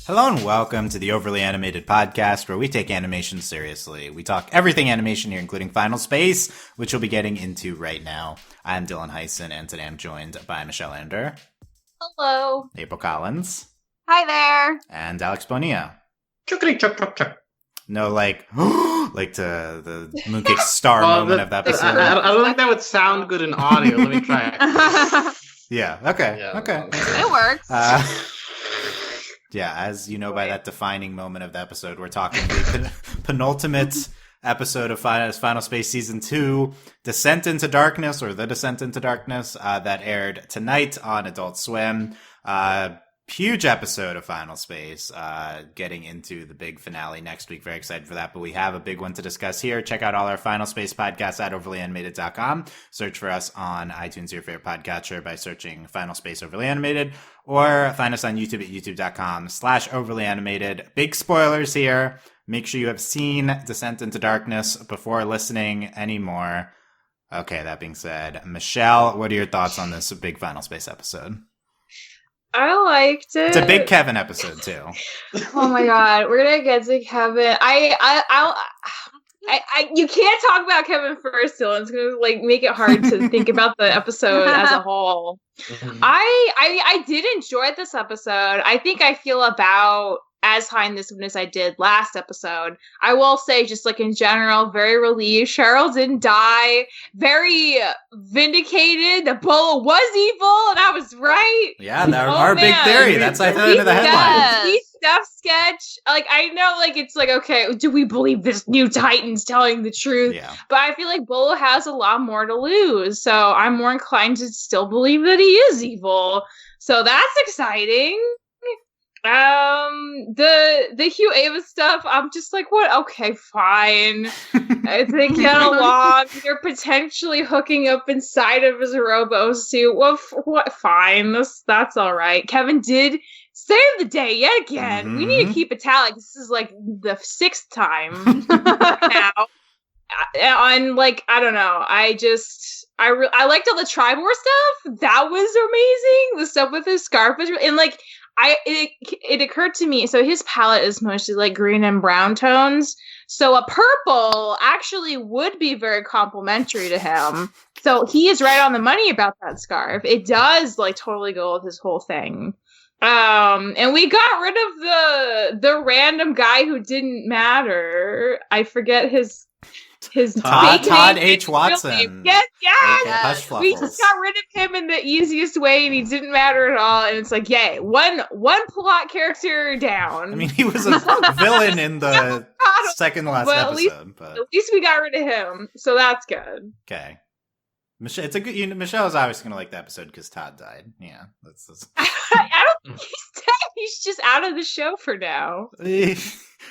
Hello and welcome to the Overly Animated Podcast, where we take animation seriously. We talk everything animation here, including Final Space, which we'll be getting into right now. I'm Dylan Hysen, and today I'm joined by Michelle Anderer. Hello. April Collins. Hi there. And Alex Bonilla. Chuckity chuck chuck chuck. No, like the Mooncake star moment of the episode. I don't think that would sound good in audio. Let me try it. Yeah, okay. It works. Yeah, as you know by that defining moment of the episode, we're talking the penultimate episode of Final Space Season 2, Descent into Darkness, or The Descent into Darkness, that aired tonight on Adult Swim. Huge episode of Final Space, getting into the big finale next week. Very excited for that, but we have a big one to discuss here. Check out all our Final Space podcasts at overlyanimated.com. Search for us on iTunes, your favorite podcatcher, by searching Final Space Overly Animated, or find us on YouTube at youtube.com/overlyanimated. Big spoilers here. Make sure you have seen Descent into Darkness before listening anymore. Okay, that being said, Michelle, what are your thoughts on this big Final Space episode? I liked it. It's a big Kevin episode too. Oh my god, we're gonna get to Kevin. You can't talk about Kevin first, Dylan. It's gonna make it hard to think about the episode as a whole. I did enjoy this episode. I think I feel about as high in this one as I did last episode. I will say, just in general, very relieved. Sheryl didn't die. Very vindicated that Bonilla was evil, and I was right. Yeah, our big theory. That's I thought into the headline. The Steph sketch, I know, it's okay, do we believe this new Titan's telling the truth? Yeah. But I feel like Bonilla has a lot more to lose, so I'm more inclined to still believe that he is evil. So that's exciting. The Hugh Ava stuff, I'm just what? Okay, fine. They get along. They're potentially hooking up inside of his robo suit. Well, what? Fine. That's all right. Kevin did save the day yet again. Mm-hmm. We need to keep a tally. This is the 6th time now. And I don't know. I liked all the Tribore stuff. That was amazing. The stuff with his scarf was and it occurred to me, so his palette is mostly green and brown tones, so a purple actually would be very complimentary to him. So he is right on the money about that scarf. It does totally go with his whole thing. And we got rid of the random guy who didn't matter. I forget his Todd H. Watson. Yes. We Hush just got rid of him in the easiest way, and he didn't matter at all. And it's yay, one plot character down. I mean, he was a villain in the second last episode, but at least we got rid of him, so that's good. Okay. Michelle, it's a good. Michelle's obviously gonna like the episode because Todd died. Yeah, that's. I don't think he's dead. He's just out of the show for now.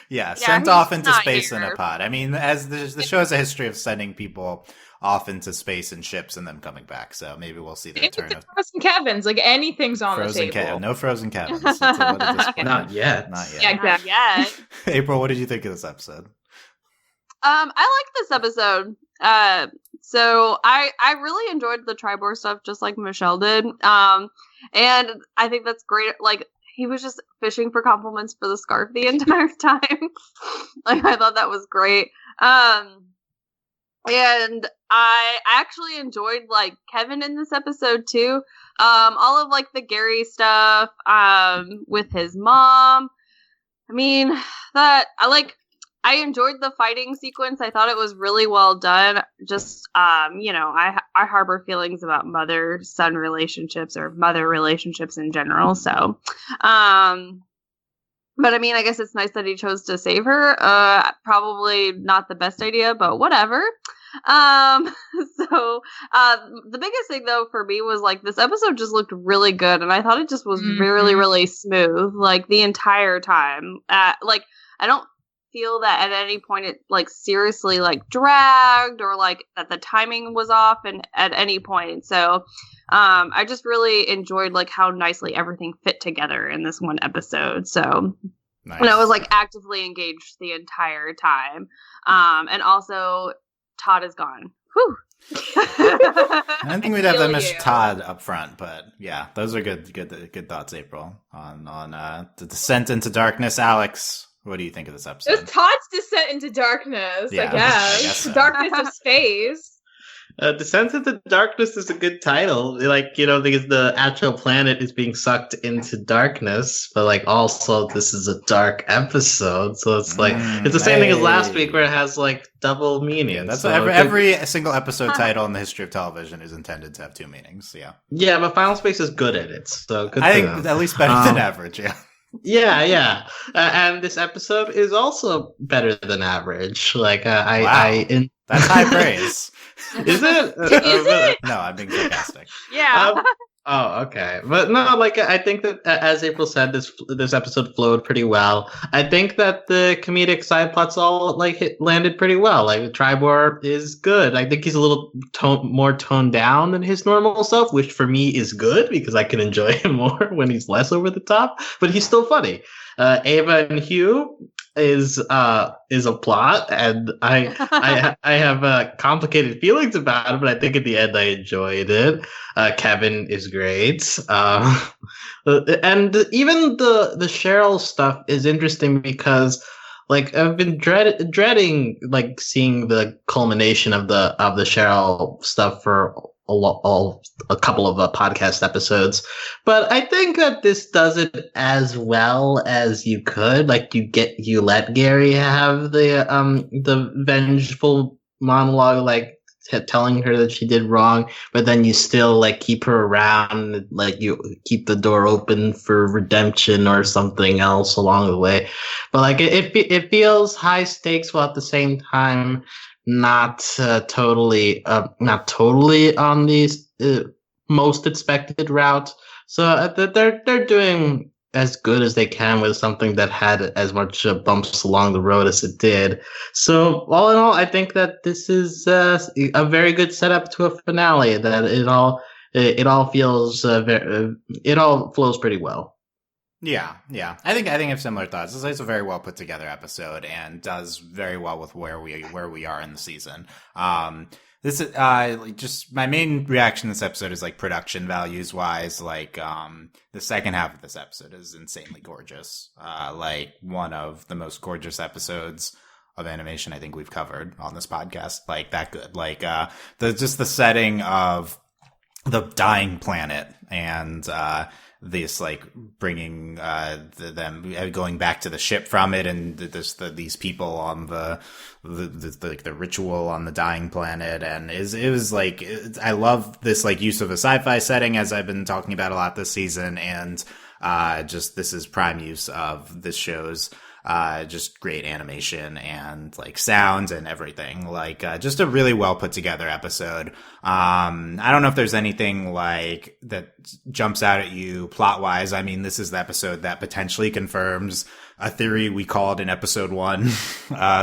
Yeah, sent off into space here in a pod. I mean, as the show has a history of sending people off into space in ships and then coming back. So maybe we'll see the return of Frozen Kevins. Anything's on the table. No Frozen Kevins. It's a little disappointing. Not yet. Yeah, exactly. April, what did you think of this episode? I liked this episode. So I really enjoyed the Tribore stuff, just like Michelle did. And I think that's great. He was just fishing for compliments for the scarf the entire time. I thought that was great. And I actually enjoyed Kevin in this episode too. All of the Gary stuff, with his mom. I mean, I enjoyed the fighting sequence. I thought it was really well done. Just, I harbor feelings about mother-son relationships or mother relationships in general. So, but I mean, I guess it's nice that he chose to save her. Probably not the best idea, but whatever. The biggest thing though for me was this episode just looked really good, and I thought it just was really, really smooth the entire time. I don't feel that at any point it seriously dragged or that the timing was off and at any point. So I just really enjoyed how nicely everything fit together in this one episode. So nice. And I was actively engaged the entire time. And also Todd is gone. Whew. I didn't think we'd have that much you. Todd up front, but yeah, those are good thoughts, April, on the descent into darkness. Alex, what do you think of this episode? It was Todd's descent into darkness, Yeah, I guess. I guess so. Darkness of space. Descent into Darkness is a good title. Like, because the actual planet is being sucked into darkness, but like also this is a dark episode, so it's like it's the same thing as last week where it has like double meaning. Yeah, that's so every single episode title in the history of television is intended to have two meanings. Yeah, yeah, but Final Space is good at it, so good. I for think them. at least better than average. Yeah. Yeah. And this episode is also better than average. Like, Wow. That's high praise. Is it? Is it? No, I'm being sarcastic. Yeah. Oh, okay. But no, like, I think that, as April said, this episode flowed pretty well. I think that the comedic side plots all, landed pretty well. Like, Tribore is good. I think he's a little more toned down than his normal self, which for me is good, because I can enjoy him more when he's less over the top. But he's still funny. Ava and Hugh is a plot, and I have complicated feelings about it, but I think at the end I enjoyed it. Kevin is great, and even the Sheryl stuff is interesting because, like, I've been dreading like seeing the culmination of the Sheryl stuff for a couple of podcast episodes, but I think that this does it as well as you could. Like, you let Gary have the vengeful monologue, like telling her that she did wrong, but then you still like keep her around, like you keep the door open for redemption or something else along the way. But like it feels high stakes while at the same time not totally on the most expected route. So they're doing as good as they can with something that had as much bumps along the road as it did. So all in all, I think that this is a very good setup to a finale. That it all feels it all flows pretty well. Yeah. I think I have similar thoughts. It's a very well put together episode and does very well with where we are in the season. This is just my main reaction to this episode is like production values wise. Like the second half of this episode is insanely gorgeous. Like one of the most gorgeous episodes of animation I think we've covered on this podcast. Like that good. Like the setting of the dying planet and this like bringing them going back to the ship from it, and these people on the ritual on the dying planet, and it was like I love this like use of a sci-fi setting, as I've been talking about a lot this season, and just this is prime use of this show's just great animation and like sounds and everything. Like just a really well put together episode. I don't know if there's anything like that jumps out at you plot wise. I mean, this is the episode that potentially confirms a theory we called in episode 1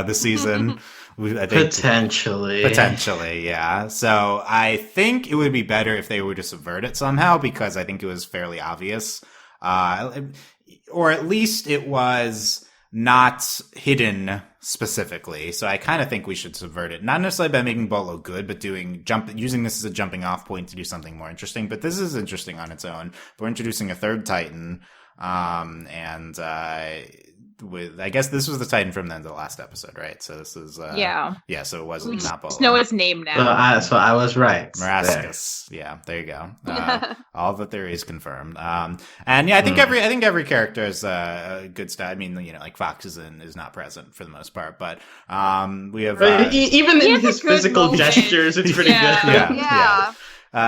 this season. I think potentially, yeah. So I think it would be better if they were to subvert it somehow, because I think it was fairly obvious, or at least it was not hidden specifically. So I kind of think we should subvert it, not necessarily by making Bolo good, but using this as a jumping off point to do something more interesting. But this is interesting on its own. We're introducing a third Titan, and I guess this was the Titan from the end of the last episode, right? So this is yeah. So it wasn't not Bolo. Just know its name now. So I was right. Marascus. Yeah, there you go. All the theories confirmed. And yeah, I think every character is good stuff. I mean, like Fox is not present for the most part, but we have even in his physical gestures, it's pretty good. Yeah.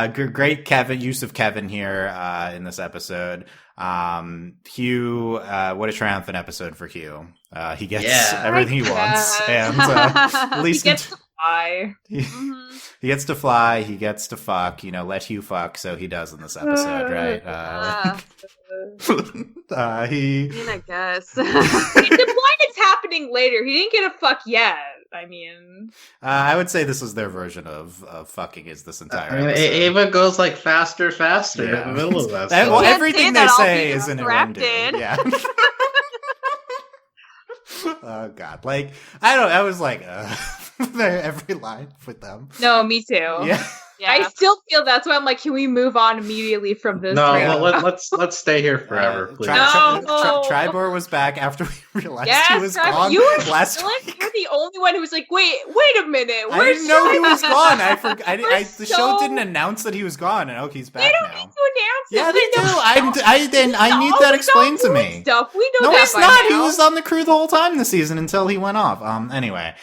Great Kevin use of Kevin here in this episode. Hugh, what a triumphant episode for Hugh. He gets everything he wants, and at least he gets to fly. He gets to fly. He gets to fuck. Let Hugh fuck. So he does in this episode, right? I guess. The blind is happening later. He didn't get a fuck yet. I mean, I would say this is their version of fucking is this entire episode. Ava goes like faster in the middle of that. Well, everything they say is in Irundin. Yeah. Oh God! Like I was like every line with them. No, me too. Yeah. Yeah. I still feel that's why I'm like, can we move on immediately from this? No, trio? let's stay here forever, please. No. Tribore was back after we realized Yes, he was gone you were last like, week. you're the only one who was like, wait a minute. I didn't know he was gone. I forgot. The show so- didn't announce that he was gone, and he's back They don't now. need to announce Yeah, it. they do. I need all that the explained to doing me. Stuff. We know No, that it's by not. He now. was on the crew the whole time this season until he went off. Anyway,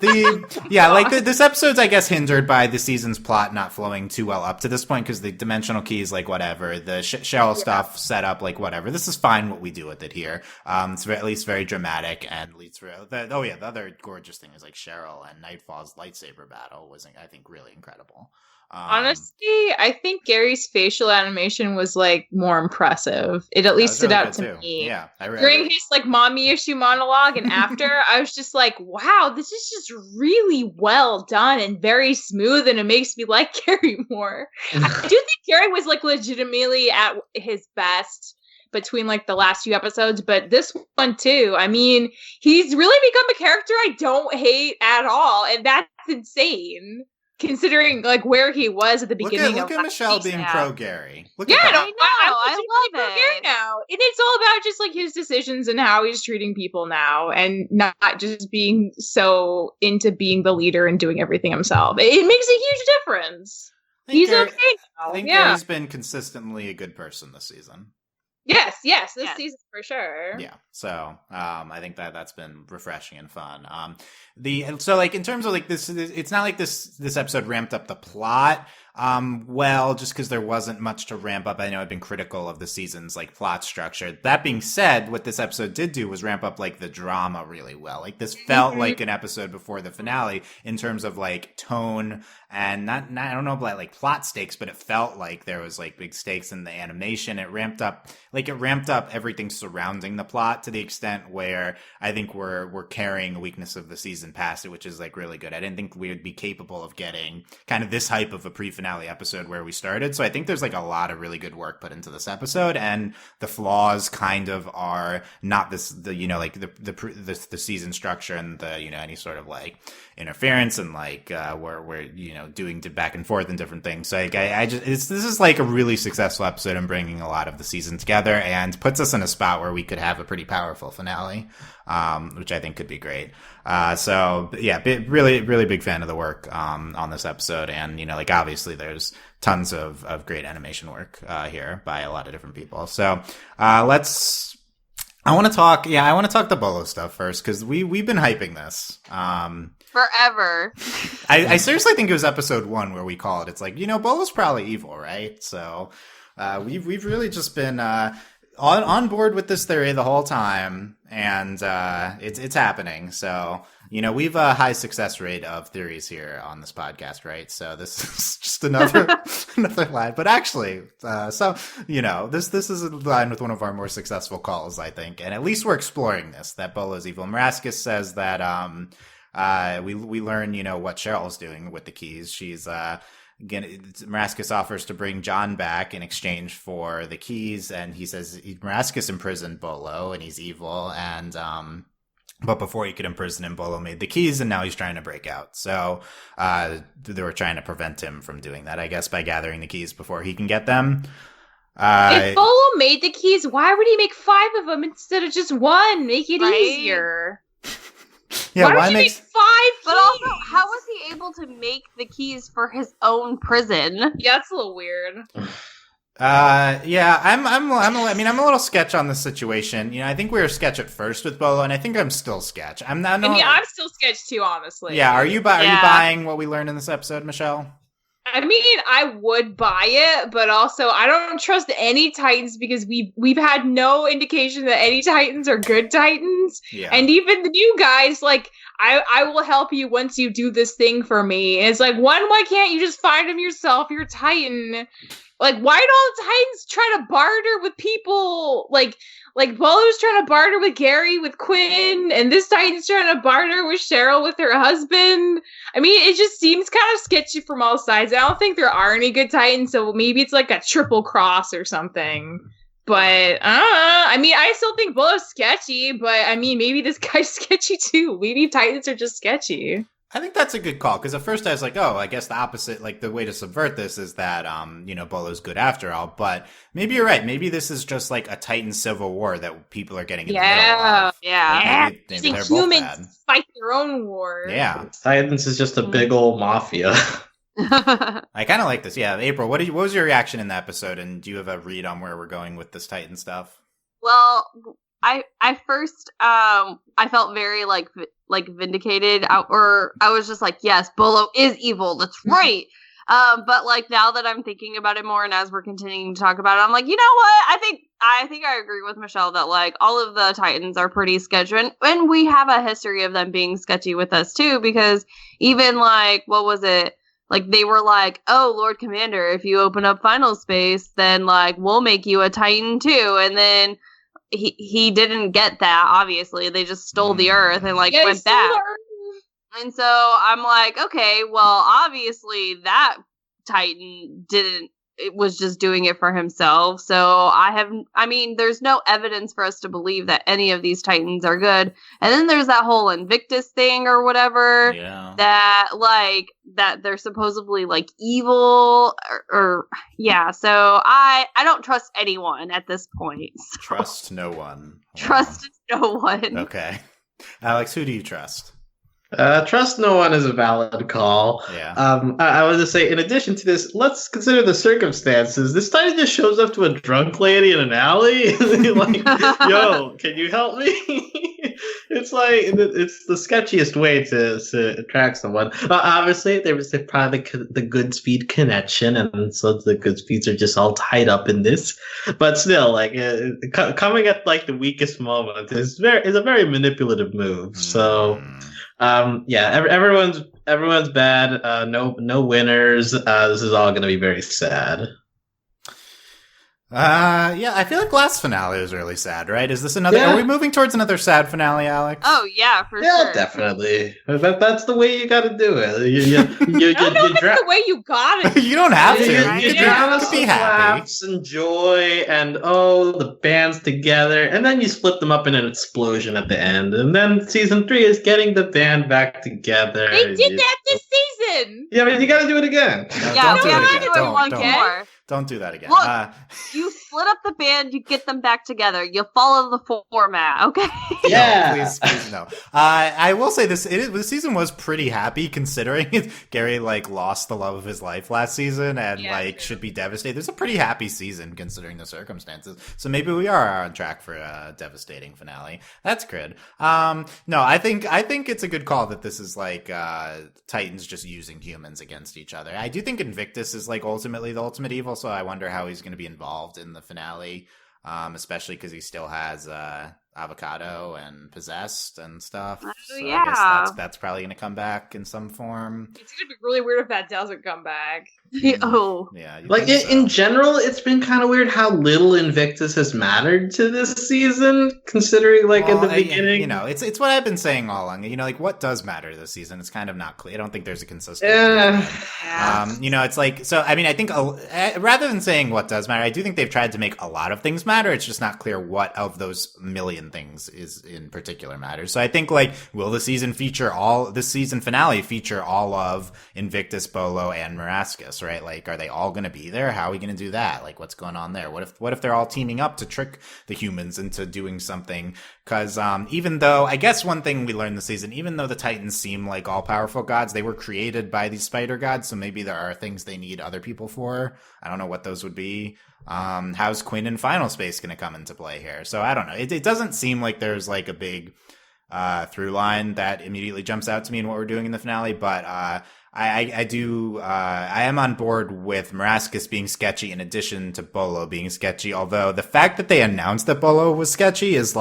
this episode's, I guess, hindered by the season's plot not flowing too well up to this point because the dimensional keys, like whatever, the Sheryl stuff set up, like whatever. This is fine what we do with it here. It's at least very dramatic and leads for the other gorgeous thing is like Sheryl and Nightfall's lightsaber battle was, I think, really incredible. Honestly, I think Gary's facial animation was like more impressive. It at least stood out to me. Yeah, during his like mommy issue monologue and after, I was just like, wow, this is just really well done and very smooth, and it makes me like Gary more. I do think Gary was like legitimately at his best between like the last few episodes, but this one too. I mean, he's really become a character I don't hate at all, and that's insane. Considering like where he was at the beginning look of at Michelle being pro Gary. I'm I legitimately pro love Gary it. now, and it's all about just like his decisions and how he's treating people now, and not just being so into being the leader and doing everything himself. It makes a huge difference. He's okay now. I think Gary's been consistently a good person this season. Yes, this season for sure. Yeah, so I think that's been refreshing and fun. So like in terms of like this, it's not like this episode ramped up the plot. Just because there wasn't much to ramp up. I know I've been critical of the season's like plot structure. That being said, what this episode did do was ramp up like the drama really well. Like this felt like an episode before the finale in terms of like tone and not I don't know about like plot stakes, but it felt like there was like big stakes in the animation. It ramped up everything surrounding the plot to the extent where I think we're carrying a weakness of the season past it, which is like really good. I didn't think we would be capable of getting kind of this hype of a pre-finale episode where we started. So I think there's like a lot of really good work put into this episode, and the flaws kind of are not the season structure and the any sort of like interference and like where we're doing back and forth and different things. So like, this is like a really successful episode in bringing a lot of the season together and puts us in a spot where we could have a pretty powerful finale, which I think could be great. So yeah, really, really big fan of the work on this episode, and like obviously there's tons of great animation work here by a lot of different people. So I want to talk the Bolo stuff first because we've been hyping this forever. I seriously think it was episode 1 where we call it. It's like Bolo's probably evil, right? So we've really just been on board with this theory the whole time, and it's happening. So we've a high success rate of theories here on this podcast, right? So this is just another line. But actually, this is in line with one of our more successful calls, I think, and at least we're exploring this, that Bolo's evil. Marascus says that we learn what Cheryl's doing with the keys. She's Marascus offers to bring John back in exchange for the keys, and he says Marascus imprisoned Bolo and he's evil, and but before he could imprison him, Bolo made the keys, and now he's trying to break out. So they were trying to prevent him from doing that, I guess, by gathering the keys before he can get them. If Bolo made the keys, why would he make 5 of them instead of just 1? Make it easier. Yeah, why would you make 5 keys? But also, how was he able to make the keys for his own prison? Yeah, that's a little weird. Yeah, I'm a little sketch on this situation. I think we were sketch at first with Bolo, and I think I'm still sketch. I'm still sketch too, honestly. Yeah, are you buying what we learned in this episode, Michelle? I mean, I would buy it, but also I don't trust any Titans because we've had no indication that any Titans are good Titans. Yeah. And even the new guys, like, I will help you once you do this thing for me. And it's like, why can't you just find him yourself? You're a Titan. Like, why do all the Titans try to barter with people? Like Bolo's trying to barter with Gary, with Quinn, and this Titan's trying to barter with Sheryl, with her husband. I mean, it just seems kind of sketchy from all sides. I don't think there are any good Titans, so maybe it's like a triple cross or something. But, I mean, I still think Bolo's sketchy, but, I mean, maybe this guy's sketchy too. Maybe Titans are just sketchy. I think that's a good call, because at first I was like, oh, I guess the opposite, like the way to subvert this is that, Bolo's good after all. But maybe you're right. Maybe this is just like a Titan civil war that people are getting in the middle of. Yeah. Maybe Using they're both bad. humans fight their own war. Yeah. Titans is just a big old mafia. I kind of like this. Yeah. April, what was your reaction in the episode? And do you have a read on where we're going with this Titan stuff? Well, I first I felt very like vindicated, or I was just like, yes, Bolo is evil. That's right. But like now that I'm thinking about it more, and as we're continuing to talk about it, I'm like, you know what? I think I agree with Michelle that like all of the Titans are pretty sketchy, and we have a history of them being sketchy with us too. Because even like, what was it? Like they were like, oh, Lord Commander, if you open up Final Space, then like we'll make you a Titan too, and then. He didn't get that, obviously. They just stole the Earth and like went back. And so I'm like, okay, well, obviously that Titan it was just doing it for himself. So there's no evidence for us to believe that any of these Titans are good. And then there's that whole Invictus thing or whatever, that they're supposedly like evil or so I don't trust anyone at this point. So. Trust no one. Trust no one. Okay. Alex, who do you trust? Trust no one is a valid call. Yeah. I would just say, in addition to this, let's consider the circumstances. This Titan just shows up to a drunk lady in an alley, like, "Yo, can you help me?" It's like it's the sketchiest way to attract someone. Obviously, there was probably the Goodspeed connection, and so the Goodspeeds are just all tied up in this. But still, like coming at like the weakest moment is a very manipulative move. So. Everyone's bad. No winners. This is all going to be very sad. I feel like last finale was really sad, right? Is this another? Yeah. Are we moving towards another sad finale, Alex? Oh yeah, for sure. Yeah, definitely. That's the way you got to do it. That's the way you got it. You don't have to. You drown us in laughs and joy, and the band's together, and then you split them up in an explosion at the end, and then season 3 is getting the band back together. They did that this season. Yeah, but you got to do it again. No, don't do it again. Don't do that again. Look, you split up the band, you get them back together. You follow the format, okay? Yeah. No, please no. I will say this season was pretty happy, considering Gary like lost the love of his life last season and should be devastated. There's a pretty happy season considering the circumstances. So maybe we are on track for a devastating finale. That's good. No, I think it's a good call that this is like Titans just using humans against each other. I do think Invictus is like ultimately the ultimate evil. So I wonder how he's going to be involved in the finale, especially because he still has Avocado and Possessed and stuff. So I guess that's probably going to come back in some form. It's going to be really weird if that doesn't come back. Oh. Yeah. Like in general, it's been kind of weird how little Invictus has mattered to this season, considering at the beginning. It's what I've been saying all along. Like what does matter this season? It's kind of not clear. I don't think there's a consistent. It's like, so, I think rather than saying what does matter, I do think they've tried to make a lot of things matter. It's just not clear what of those million things is in particular matters. So I think will the season this season finale feature all of Invictus, Bolo, and Marascus, right? Are they all going to be there? How are we going to do that? What's going on there? What if they're all teaming up to trick the humans into doing something? Because even though, I guess one thing we learned this season, even though the Titans seem like all-powerful gods, they were created by these spider gods, so maybe there are things they need other people for. I don't know what those would be. How's Quinn in Final Space going to come into play here? So I don't know. It doesn't seem like there's a big through line that immediately jumps out to me in what we're doing in the finale, but I am on board with Marascus being sketchy in addition to Bolo being sketchy, although the fact that they announced that Bolo was sketchy is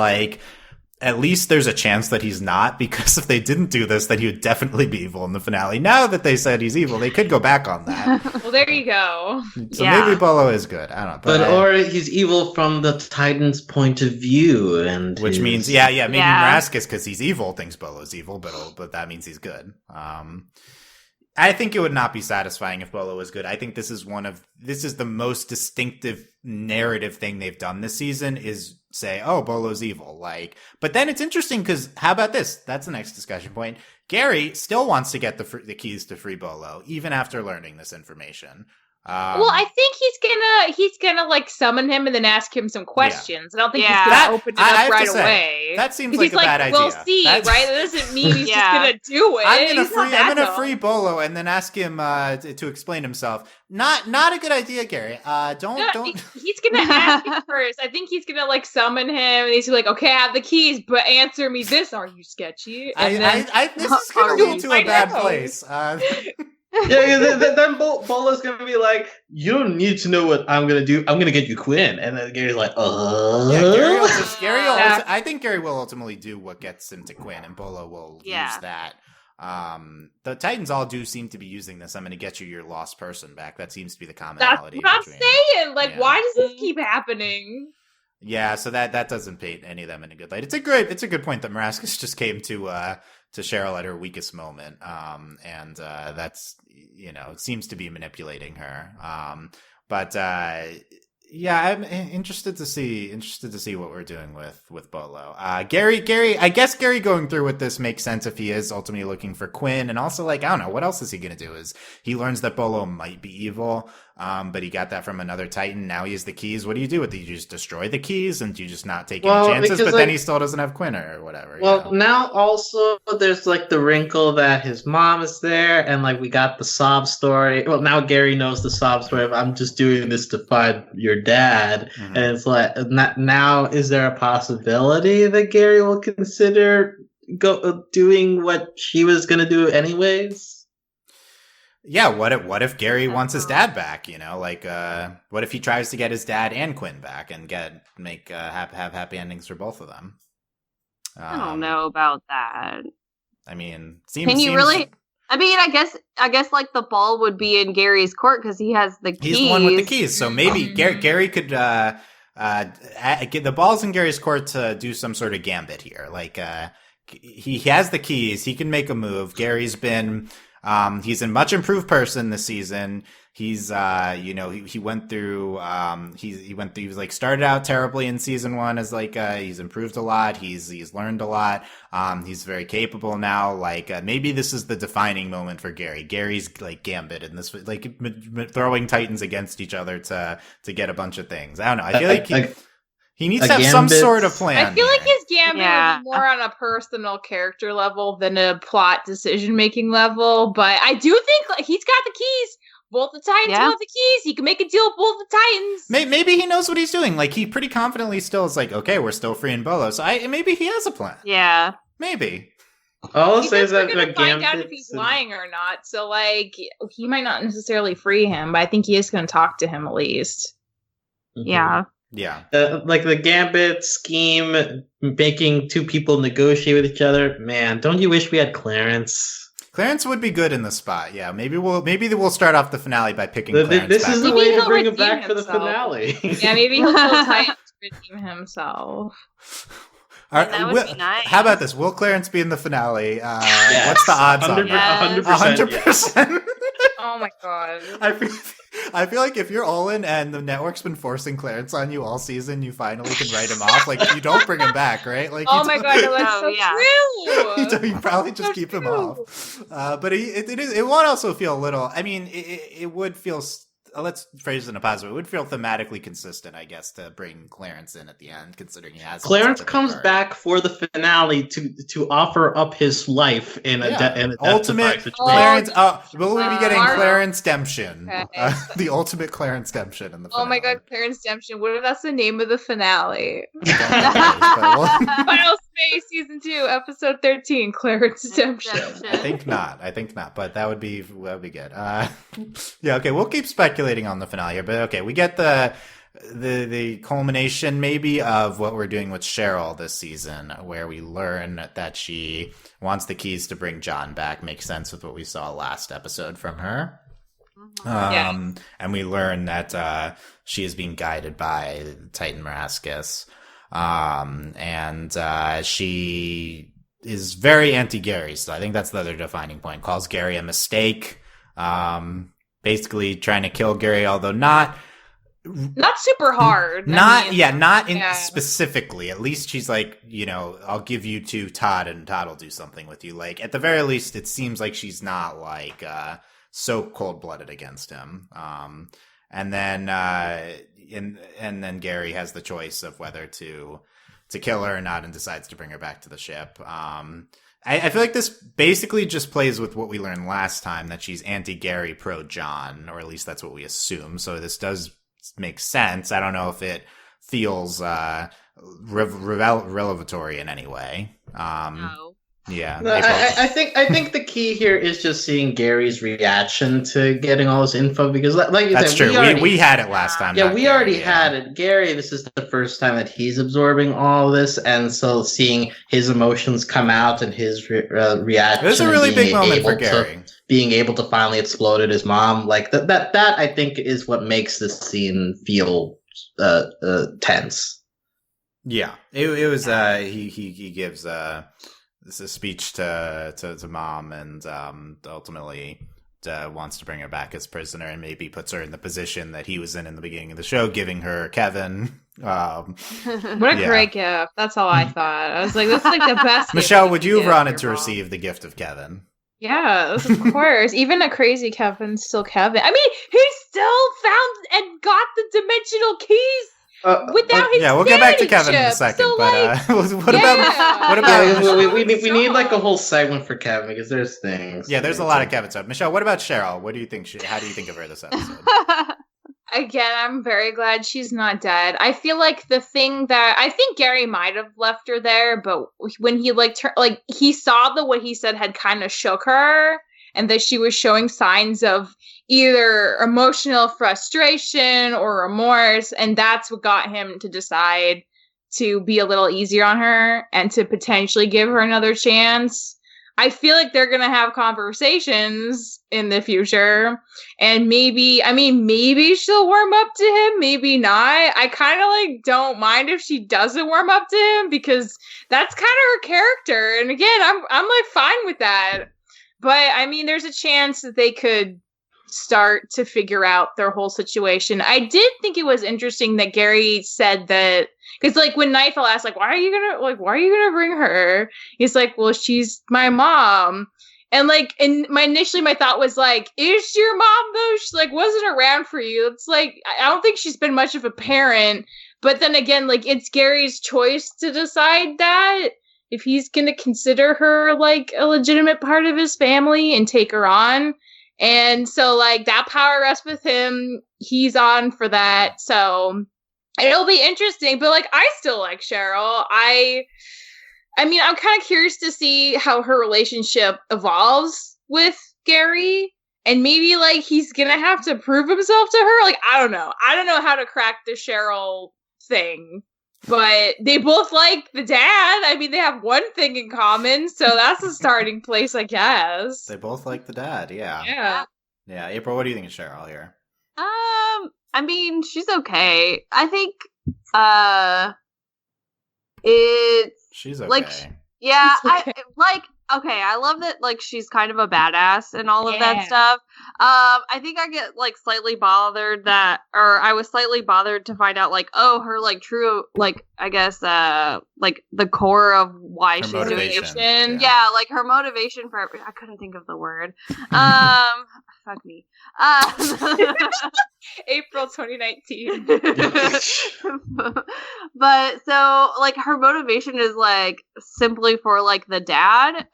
at least there's a chance that he's not, because if they didn't do this, then he would definitely be evil in the finale. Now that they said he's evil, they could go back on that. Well, there you go. So maybe Bolo is good. I don't know. Or he's evil from the Titan's point of view, which means maybe Marascus, because he's evil, thinks Bolo's evil, but that means he's good. I think it would not be satisfying if Bolo was good. I think this is the most distinctive narrative thing they've done this season is say, oh, Bolo's evil. But then it's interesting because how about this? That's the next discussion point. Gary still wants to get the keys to free Bolo, even after learning this information. Well, I think he's gonna like summon him and then ask him some questions. I don't think he's gonna open it up right away. That seems like a bad idea. We'll see, right? That doesn't mean he's just gonna do it. I'm gonna free Bolo and then ask him to explain himself. Not a good idea, Gary. Don't. He's gonna ask him first. I think he's gonna like summon him, and he's like, "Okay, I have the keys, but answer me this: Are you sketchy?" And this is gonna lead to a bad place. Then Bolo's gonna be like, "You don't need to know what I'm gonna do. I'm gonna get you Quinn." And then Gary's like, I think Gary will ultimately do what gets him to Quinn, and Bolo will use that. The Titans all do seem to be using this. I'm gonna get you your lost person back. That seems to be the commonality. That's what I'm saying. Like, why does this keep happening? Yeah, so that doesn't paint any of them in a good light. It's a good point that Marascus just came to Sheryl at her weakest moment, and that's it seems to be manipulating her. Yeah, I'm interested to see what we're doing with Bolo. Gary, I guess Gary going through with this makes sense if he is ultimately looking for Quinn, and also I don't know, what else is he gonna do? Is he learns that Bolo might be evil, but he got that from another Titan. Now he has the keys. What do you do with it? You just destroy the keys, and do you just not take any chances? But then he still doesn't have Quinn or whatever. Well, now also there's like the wrinkle that his mom is there, and like we got the sob story. Well, now Gary knows the sob story of I'm just doing this to find your dad, and it's like now is there a possibility that Gary will consider doing what she was gonna do anyways? Yeah, what if Gary wants his dad back? What if he tries to get his dad and Quinn back and make have happy endings for both of them? I don't know about that. I mean, really? I mean, I guess like the ball would be in Gary's court because he has the keys. He's the one with the keys, so maybe Gary could get the balls in Gary's court to do some sort of gambit here. Like he has the keys, he can make a move. Gary's been. He's a much improved person this season. He's, he went through, he was like started out terribly in season 1 as like, he's improved a lot. He's learned a lot. He's very capable now. Like, maybe this is the defining moment for Gary. Gary's like gambit in this, like throwing Titans against each other to get a bunch of things. I don't know. I feel like he needs to have some sort of plan. I feel like his gambit would be more on a personal character level than a plot decision-making level. But I do think he's got the keys. Both the Titans want the keys. He can make a deal with both the Titans. Maybe he knows what he's doing. Like, he pretty confidently still is like, okay, we're still freeing Bolo. So maybe he has a plan. Yeah. Maybe. All I'll say is that we're going to find out if he's lying or not. So, like, he might not necessarily free him, but I think he is going to talk to him at least. Mm-hmm. Yeah. Yeah. Like the gambit scheme, making two people negotiate with each other. Man, don't you wish we had Clarence? Clarence would be good in the spot. Yeah, maybe we'll start off the finale by picking Clarence. This back. is the Maybe way to bring him redeem back for the finale. Yeah, maybe he'll Titans redeem himself. That would be nice. How about this? Will Clarence be in the finale? Yes. What's the odds on that? 100%. Oh my god. I feel like if you're Olin and the network's been forcing Clarence on you all season, you finally can write him off. Like, you don't bring him back, right? Like, oh my god, that's so true. You probably just keep him off. But it won't also feel a little. I mean, it would feel. Let's phrase it in a positive. It would feel thematically consistent, I guess, to bring Clarence in at the end, considering he has. Clarence comes back for the finale to offer up his life in a ultimate Clarence. Will we be getting Clarence Demption? Okay. The ultimate Clarence Demption in the finale. Oh my god, Clarence Demption! What if that's the name of the finale? Final Space Season 2, Episode 13, Clarence Demption. I think not, but that would be good. Yeah, okay, we'll keep speculating on the finale here, but okay, we get the culmination maybe of what we're doing with Sheryl this season, where we learn that she wants the keys to bring John back. Makes sense with what we saw last episode from her. And we learn that she is being guided by Titan Marascus, and she is very anti-Gary, so I think that's the other defining point. Calls Gary a mistake, basically trying to kill Gary, although not Not super hard. Not Yeah. specifically. At least she's like, I'll give you to Todd and Todd will do something with you. Like, at the very least, it seems like she's not like so cold-blooded against him. And then and then Gary has the choice of whether to kill her or not, and decides to bring her back to the ship. I feel like this basically just plays with what we learned last time, that she's anti-Gary, pro-John, or at least that's what we assume. So this does make sense. I don't know if it feels revelatory in any way. No. Yeah. No, I think the key here is just seeing Gary's reaction to getting all this info, because like you That's said, true. We had it last time. Yeah, we already had it. Gary, this is the first time that he's absorbing all this, and so seeing his emotions come out and his reaction. It was a really big moment for Gary. Being able to finally explode at his mom, like that I think is what makes this scene feel tense. Yeah, it was. He gives this a speech to mom, and ultimately wants to bring her back as prisoner, and maybe puts her in the position that he was in the beginning of the show, giving her Kevin. What a great gift! That's all I thought. I was like, "That's like the best." Michelle, would you have wanted to receive the gift of Kevin? Yes, of course. Even a crazy Kevin's still Kevin. I mean, he still found and got the dimensional keys without his. Yeah, we'll get back to Kevin chip. in a second. So, but what yeah. about? We need like a whole segment for Kevin, because there's things. Yeah, there's a lot of Kevin stuff. Michelle, what about Sheryl? What do you think? How do you think of her this episode? Again, I'm very glad she's not dead. I feel like the thing that I think Gary might have left her there, but when he he saw that what he said had kind of shook her, and that she was showing signs of either emotional frustration or remorse, and that's what got him to decide to be a little easier on her and to potentially give her another chance. I feel like they're going to have conversations in the future, and maybe she'll warm up to him, maybe not. I kind of don't mind if she doesn't warm up to him, because that's kind of her character. And again, I'm fine with that. But I mean, there's a chance that they could start to figure out their whole situation. I did think it was interesting that Gary said that, because when Nightfall asked, why are you gonna bring her? He's like, well, she's my mom. And initially my thought was is she your mom though? She wasn't around for you. It's I don't think she's been much of a parent. But then again, it's Gary's choice to decide that, if he's gonna consider her a legitimate part of his family and take her on. And so that power rests with him. He's on for that. So it'll be interesting, but I still like Sheryl. I mean, I'm kind of curious to see how her relationship evolves with Gary, and maybe he's gonna have to prove himself to her. I don't know how to crack the Sheryl thing, but they both like the dad. I mean, they have one thing in common, so that's a starting place, I guess. They both like the dad. Yeah. April, what do you think of Sheryl here? I mean, she's okay. I think She's okay. Yeah, okay. I love that she's kind of a badass and all of that stuff. I think I get slightly bothered I was slightly bothered to find out her true I guess the core of why she's doing it. Yeah, her motivation for I couldn't think of the word. Fuck me. April 2019. But so her motivation is simply for the dad,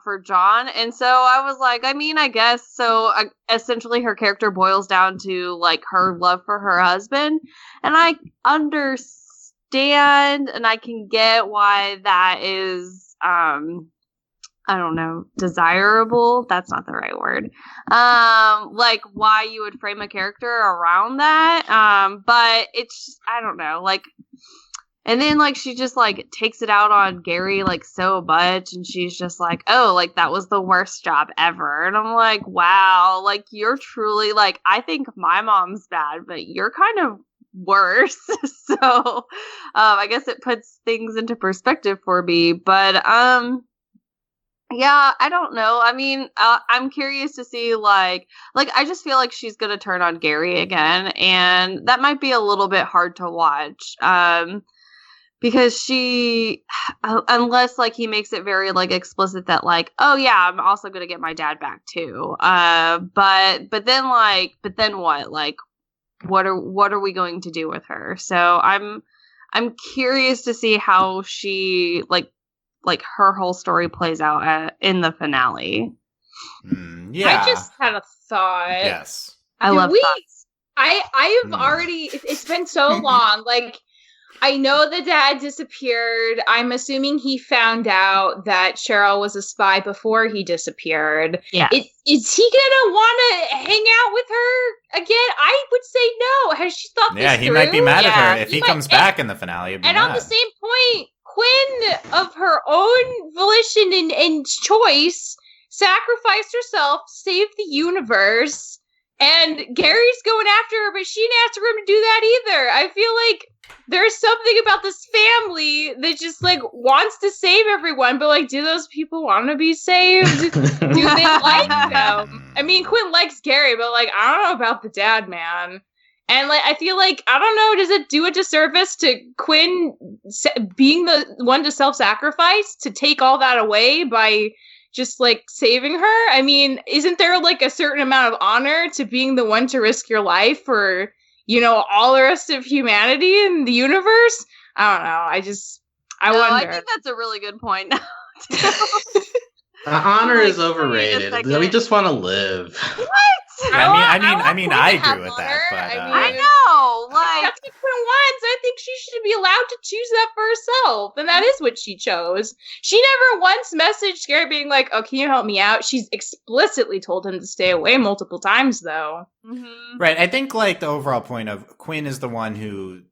for John. And so I was I mean, I guess so. Essentially her character boils down to her love for her husband, and I understand and I can get why that is I don't know, desirable. That's not the right word. Why you would frame a character around that. But it's just, I don't know, and then she just takes it out on Gary so much, and she's just oh, that was the worst job ever. And I'm wow, you're truly I think my mom's bad, but you're kind of worse. So I guess it puts things into perspective for me. But Yeah, I don't know. I mean, I'm curious to see I just feel like she's gonna turn on Gary again, and that might be a little bit hard to watch. Because she, unless like he makes it very like explicit that like, oh yeah, I'm also gonna get my dad back too. But then what? Like, what are we going to do with her? So I'm curious to see how she like her whole story plays out in the finale. Yeah, I just had a thought. Yes, I love thoughts. I have already. It's been so long. Like, I know the dad disappeared. I'm assuming he found out that Sheryl was a spy before he disappeared. Yeah. Is he gonna want to hang out with her again? I would say no. Has she thought this through? Yeah, he might be mad at her if he comes might, back in the finale. And on the same point, Quinn, of her own volition and choice, sacrificed herself, saved the universe, and Gary's going after her, but she didn't ask him to do that either. I feel like there's something about this family that just like wants to save everyone, but like, do those people want to be saved? Do they like them? I mean, Quinn likes Gary, but like, I don't know about the dad, man. And like, I feel like, I don't know, does it do a disservice to Quinn being the one to self-sacrifice to take all that away by just like saving her? I mean, isn't there like a certain amount of honor to being the one to risk your life for, you know, all the rest of humanity and the universe? I don't know. I wonder. I think that's a really good point. Honor is overrated. We just want to live. What? I mean, I agree with that, but I know, like that's what Quinn wants. I think she should be allowed to choose that for herself, and that is what she chose. She never once messaged Gary being like, "Oh, can you help me out?" She's explicitly told him to stay away multiple times, though. Mm-hmm. Right. I think like the overall point of Quinn is the one who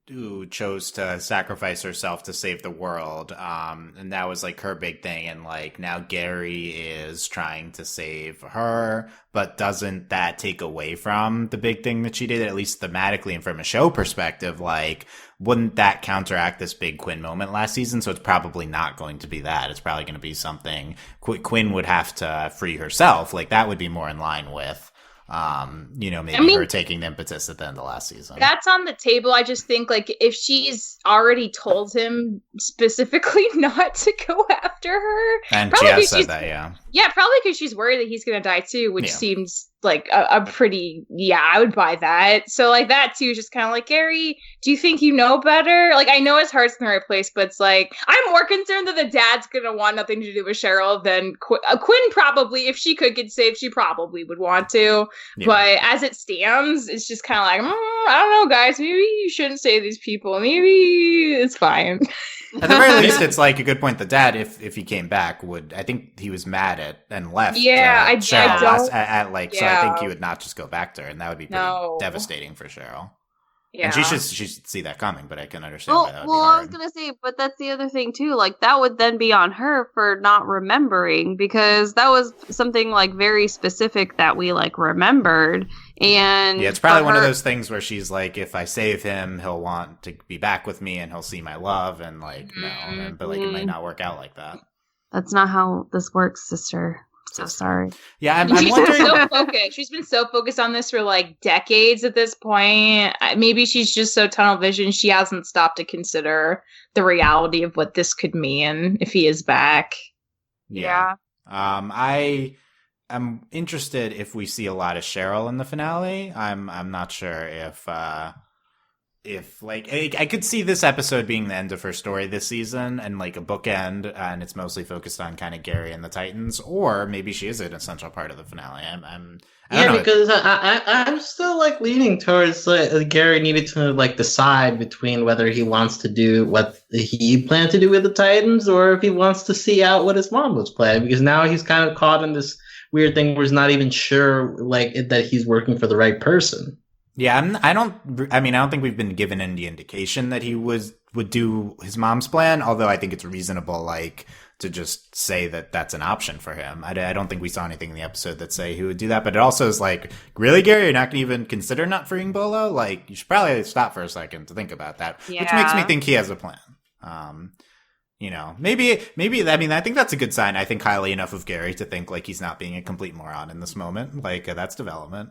chose to sacrifice herself to save the world. And that was like her big thing. And like now Gary is trying to save her, but doesn't that take away from the big thing that she did, at least thematically and from a show perspective? Like, wouldn't that counteract this big Quinn moment last season? So it's probably not going to be that. It's probably going to be something Quinn would have to free herself. Like that would be more in line with maybe her taking the impetus at the end of last season. That's on the table. I just think like if she's already told him specifically not to go after her, and she has said that, yeah, probably because she's worried that he's gonna die too, which seems like a pretty, I would buy that. So like that too is just kind of like, Gary, do you think you know better? Like, I know his heart's in the right place, but it's like, I'm more concerned that the dad's gonna want nothing to do with Sheryl than Quinn probably, if she could get saved, she probably would want to. Yeah. But as it stands, it's just kind of like, I don't know, guys, maybe you shouldn't save these people. Maybe it's fine. At the very least, it's like a good point. The dad, if he came back, I think he was mad at and left. Yeah, Sheryl so I think he would not just go back to her, and that would be pretty devastating for Sheryl. Yeah. And she should see that coming, but I can understand why that would be hard. I was gonna say, but that's the other thing too. Like that would then be on her for not remembering, because that was something like very specific that we like remembered. And yeah, it's probably one of those things where she's like, if I save him, he'll want to be back with me, and he'll see my love, and like but like it might not work out like that. That's not how this works, sister. So sorry. Yeah, I'm she's wondering. Been so focused. She's been so focused on this for like decades at this point. Maybe she's just so tunnel vision. She hasn't stopped to consider the reality of what this could mean if he is back. Yeah. I am interested if we see a lot of Sheryl in the finale. I'm not sure if like I could see this episode being the end of her story this season and like a bookend, and it's mostly focused on kind of Gary and the Titans, or maybe she is an essential part of the finale. I don't know. Because I'm still like leaning towards Gary needed to like decide between whether he wants to do what he planned to do with the Titans or if he wants to see out what his mom was planning, because now he's kind of caught in this weird thing where he's not even sure like that he's working for the right person. Yeah, I don't think we've been given any indication that he would do his mom's plan, although I think it's reasonable, like, to just say that that's an option for him. I don't think we saw anything in the episode that say he would do that, but it also is like, really, Gary, you're not going to even consider not freeing Bolo? Like, you should probably stop for a second to think about that, which makes me think he has a plan. you know, maybe, I mean, I think that's a good sign. I think highly enough of Gary to think, like, he's not being a complete moron in this moment. Like, that's development,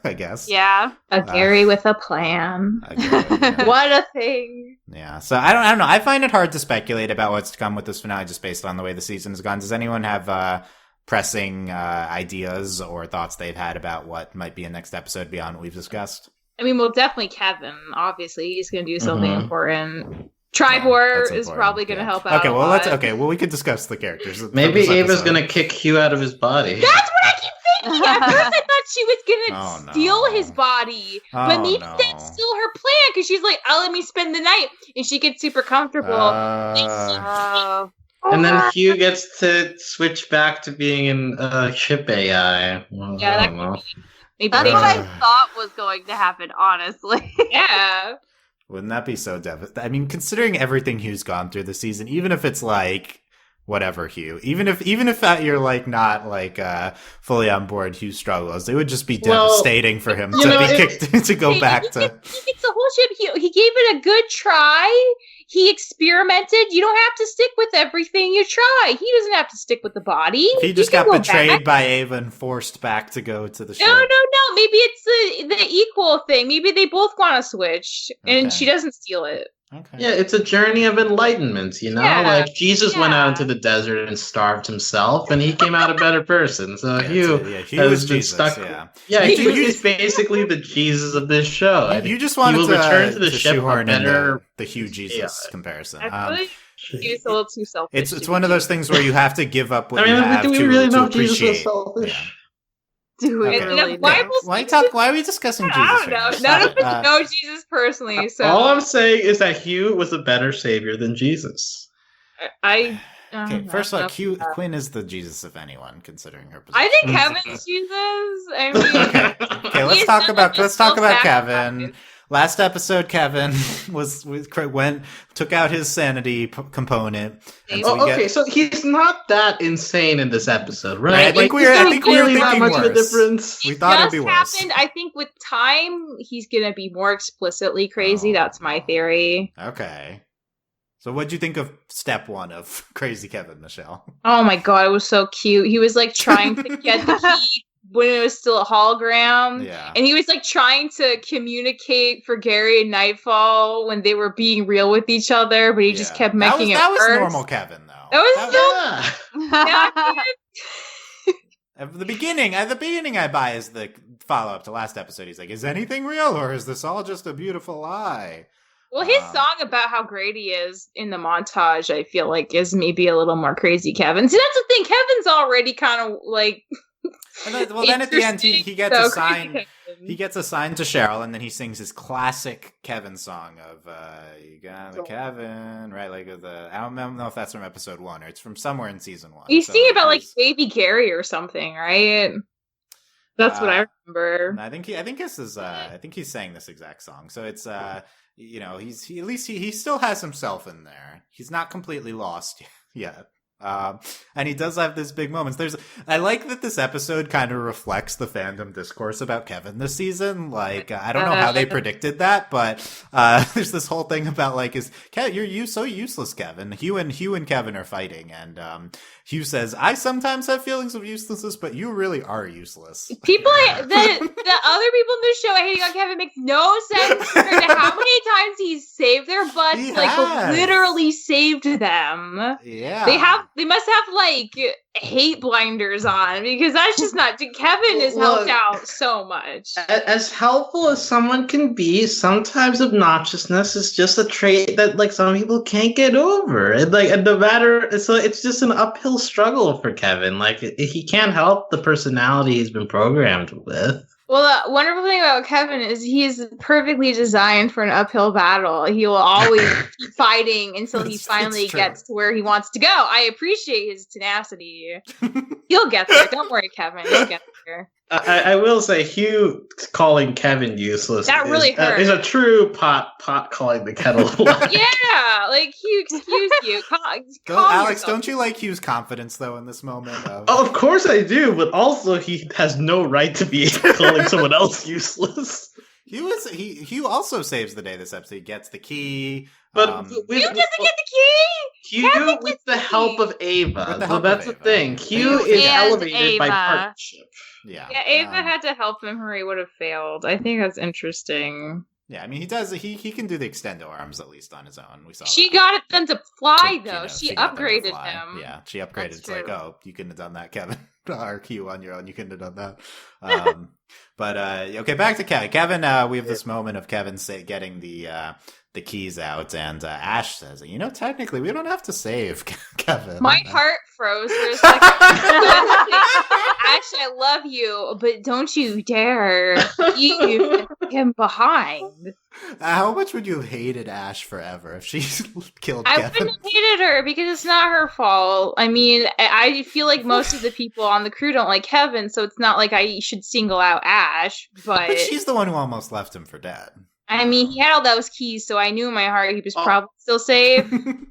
I guess. Yeah. A Gary with a plan. Yeah. What a thing. Yeah. So I don't know. I find it hard to speculate about what's to come with this finale just based on the way the season has gone. Does anyone have, pressing, ideas or thoughts they've had about what might be a next episode beyond what we've discussed? I mean, well, definitely Kevin. Obviously, he's going to do something important. Tribore is probably going to help out. Okay, well, we could discuss the characters. Maybe Ava's going to kick Hugh out of his body. That's what I keep thinking. At first, I thought she was going to steal his body, but maybe that's still her plan because she's like, "Oh, let me spend the night," and she gets super comfortable. And then Hugh gets to switch back to being in ship AI. Well, yeah, I don't know. Maybe that's what I thought was going to happen, honestly. Yeah. Wouldn't that be so devastating? I mean, considering everything Hugh's gone through this season, even if it's like, whatever, Hugh, even if you're like not like fully on board Hugh's struggles, it would just be devastating for him to be kicked to go back to. It's the whole ship. He gave it a good try. He experimented. You don't have to stick with everything you try. He doesn't have to stick with the body. He just got betrayed by Ava and forced back to go to the ship. No. Maybe it's the equal thing. Maybe they both want to switch, and she doesn't steal it. Okay. Yeah, it's a journey of enlightenment, you know? Yeah. Like, Jesus went out into the desert and starved himself, and he came out a better person. So Hugh was been Jesus, stuck. Yeah, Hugh is basically the Jesus of this show. You just wanted will return to the ship shoehorn in better the Hugh Jesus comparison. I feel like he's a little too selfish. It's one of those things where you have to give up what you have do we to really know appreciate. Jesus was selfish? Why are we discussing Jesus? I don't know. None of us know Jesus personally. So all I'm saying is that Hugh was a better savior than Jesus. Okay, first off, Quinn is the Jesus of anyone, considering her position. I think Kevin's Jesus. I mean, okay. Let's talk about Kevin. Last episode, Kevin took out his sanity component. So he's not that insane in this episode, right? I think we were thinking that much worse. Of a difference. We thought it'd be worse. I think with time, he's gonna be more explicitly crazy. That's my theory. Okay. So what'd you think of step 1 of Crazy Kevin, Michelle? Oh my god, it was so cute. He was like trying to get the key when it was still a hologram. Yeah. And he was like trying to communicate for Gary and Nightfall when they were being real with each other, but he just kept making it worse. That was normal Kevin, though. That was At the beginning, I buy is the follow-up to last episode. He's like, is anything real, or is this all just a beautiful lie? Well, his song about how great he is in the montage, I feel like, is maybe a little more Crazy Kevin. See, that's the thing. Kevin's already kind of like... then at the end, he gets assigned. He gets assigned to Sheryl, and then he sings his classic Kevin song of "You Got the Kevin," right? Like I don't know if that's from episode 1 or it's from somewhere in season 1. He's singing about like Baby Gary or something, right? That's what I remember. I think he's saying this exact song. So it's you know, he still has himself in there. He's not completely lost yet. And he does have these big moments. I like that this episode kind of reflects the fandom discourse about Kevin this season. Like, I don't know how they predicted that, but there's this whole thing about like, you're so useless, Kevin. Hugh and Kevin are fighting, and Hugh says, "I sometimes have feelings of uselessness, but you really are useless." The other people in the show hating on Kevin makes no sense compared to how many times he's saved their butts, literally saved them. Yeah. They must have like hate blinders on because that's just not. Kevin is helped out so much. As helpful as someone can be, sometimes obnoxiousness is just a trait that like some people can't get over. And no matter, so it's just an uphill struggle for Kevin. Like he can't help the personality he's been programmed with. Well, the wonderful thing about Kevin is he's perfectly designed for an uphill battle. He will always keep fighting until he finally gets to where he wants to go. I appreciate his tenacity. He'll get there. Don't worry, Kevin. He'll get there. I will say, Hugh calling Kevin useless is a true pot calling the kettle black. Yeah, like Hugh, excuse you. Alex, don't you like Hugh's confidence though in this moment? Of course I do, but also he has no right to be calling someone else useless. Hugh also saves the day this episode. He gets the key. But Hugh doesn't get the key. Hugh with the help of Ava. So that's the thing. Hugh is and elevated by Ava. partnership. Yeah. Yeah, Ava had to help him or he would have failed. I think that's interesting. Yeah, I mean, he does. He can do the extendo arms at least on his own. We saw She that. got it done to fly, To, though. you know, She got them to upgraded fly. him. Yeah, she upgraded. That's It's like, true. oh, you couldn't have done that, Kevin. Or Hugh on your own, you couldn't have done that. But okay, back to Kevin. Kevin, we have this moment of Kevin getting the keys out, and Ash says, technically we don't have to save Kevin. My heart froze for a second. Ash, I love you, but don't you dare leave him behind. How much would you have hated Ash forever if she killed I Kevin? wouldn't have hated her because it's not her fault. I mean, I feel like most of the people on the crew don't like Kevin, so it's not like I should single out Ash. But she's the one who almost left him for dead. I mean, he had all those keys, so I knew in my heart he was probably still safe.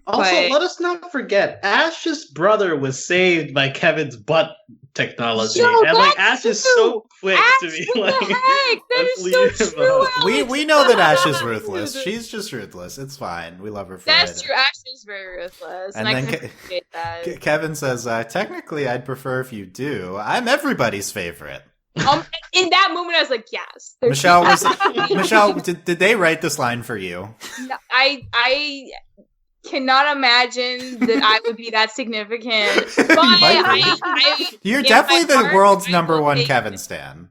Also, But- let us not forget, Ash's brother was saved by Kevin's butt technology. Yo, and like that's Ash is true. so quick Ash, to be what like, the heck? That let's is leave so him true. alone. We know that Ash is Stop. ruthless. She's just ruthless. It's fine. We love her for That's it. true. Ash is very ruthless, and And I then can appreciate that. Kevin says, technically, I'd prefer if you do. I'm everybody's favorite. In that moment, I was like, yes. Michelle, Michelle, did they write this line for you? I cannot imagine that I would be that significant. But You might be. You're in definitely my the heart, world's I number will one take Kevin it. stan.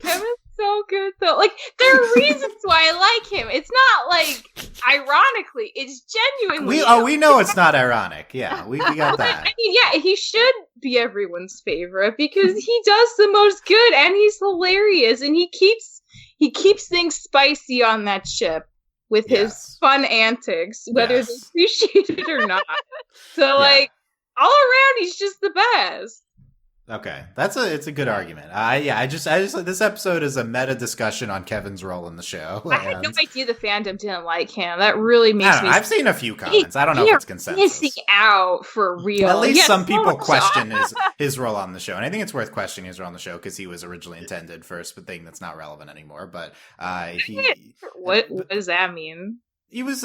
Kevin's so good, though. Like, there are reasons why I like him. It's not like ironically. It's genuinely. We know it's not ironic. Yeah, we got that. I mean, yeah, he should be everyone's favorite because he does the most good and he's hilarious and he keeps things spicy on that ship with his Yes. fun antics, whether Yes. they appreciate it or not. So, Yeah. like, all around, he's just the best. Okay, it's a good argument. I just this episode is a meta discussion on Kevin's role in the show. I had no and- idea the fandom didn't like him. That really I makes don't me. know, I've seen a few comments. I don't know if it's consensus. Missing out for real. At least Yes, some people so- question his role on the show, and I think it's worth questioning his role on the show because he was originally intended for a thing that's not relevant anymore. But What does that mean? he was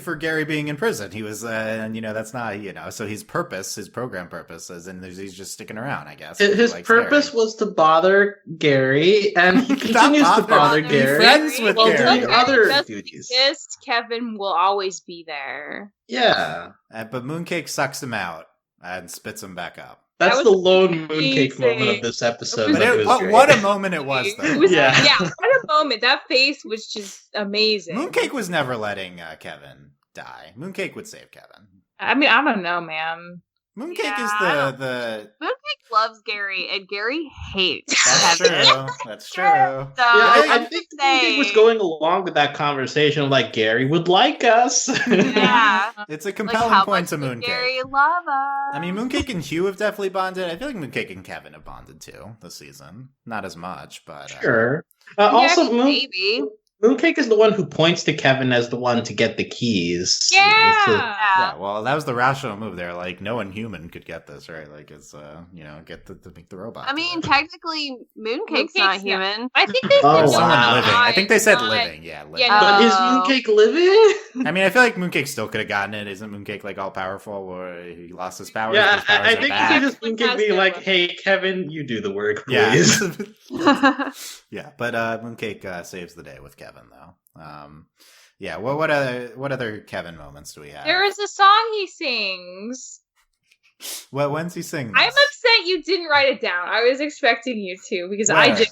for Gary being in prison. He was, and that's not So his program purpose, is he's just sticking around. I guess His Like purpose Gary. was to bother Gary, and he continues to bother Be Gary. friends with while Gary. doing other Just duties. Kevin will always be there. Yeah. But Mooncake sucks him out and spits him back up. That's That the was lone mooncake amazing. moment of this episode. It But was- that was great. what a moment it was, though. It was, Yeah. what a moment. That face was just amazing. Mooncake was never letting Kevin die. Mooncake would save Kevin. I mean, I don't know, man. Mooncake Yeah, is I the. Mooncake loves Gary, and Gary hates That's Kevin. true. That's true. So Yeah, I I'm think just Mooncake was saying- going along with that conversation, like Gary would like us. Yeah. It's a Like, compelling how point much to does Mooncake. Gary love us. I mean, Mooncake and Hugh have definitely bonded. I feel like Mooncake and Kevin have bonded too this season. Not as much, but Sure. Also, maybe. Mooncake is the one who points to Kevin as the one to get the keys. Yeah. Yeah, well, that was the rational move there. Like, no one human could get this, right? Like, it's get to make the robot. I do mean, it. technically, Mooncake's not human. I think they Oh, said wow. Someone living. I think they said not- living. Yeah, living. Yeah, But is Oh. Mooncake living? I mean, I feel like Mooncake still could have gotten it. Isn't Mooncake like all powerful, or he lost his powers? Yeah, his powers I are think you back? could just Mooncake being like, "Hey, Kevin, you do the work, Yeah, please." yeah. But Mooncake saves the day with Kevin, though. Yeah. What other Kevin moments do we have? There is a song he sings. When's he sing? I'm this? upset you didn't write it down. I was expecting you to because I Where? did.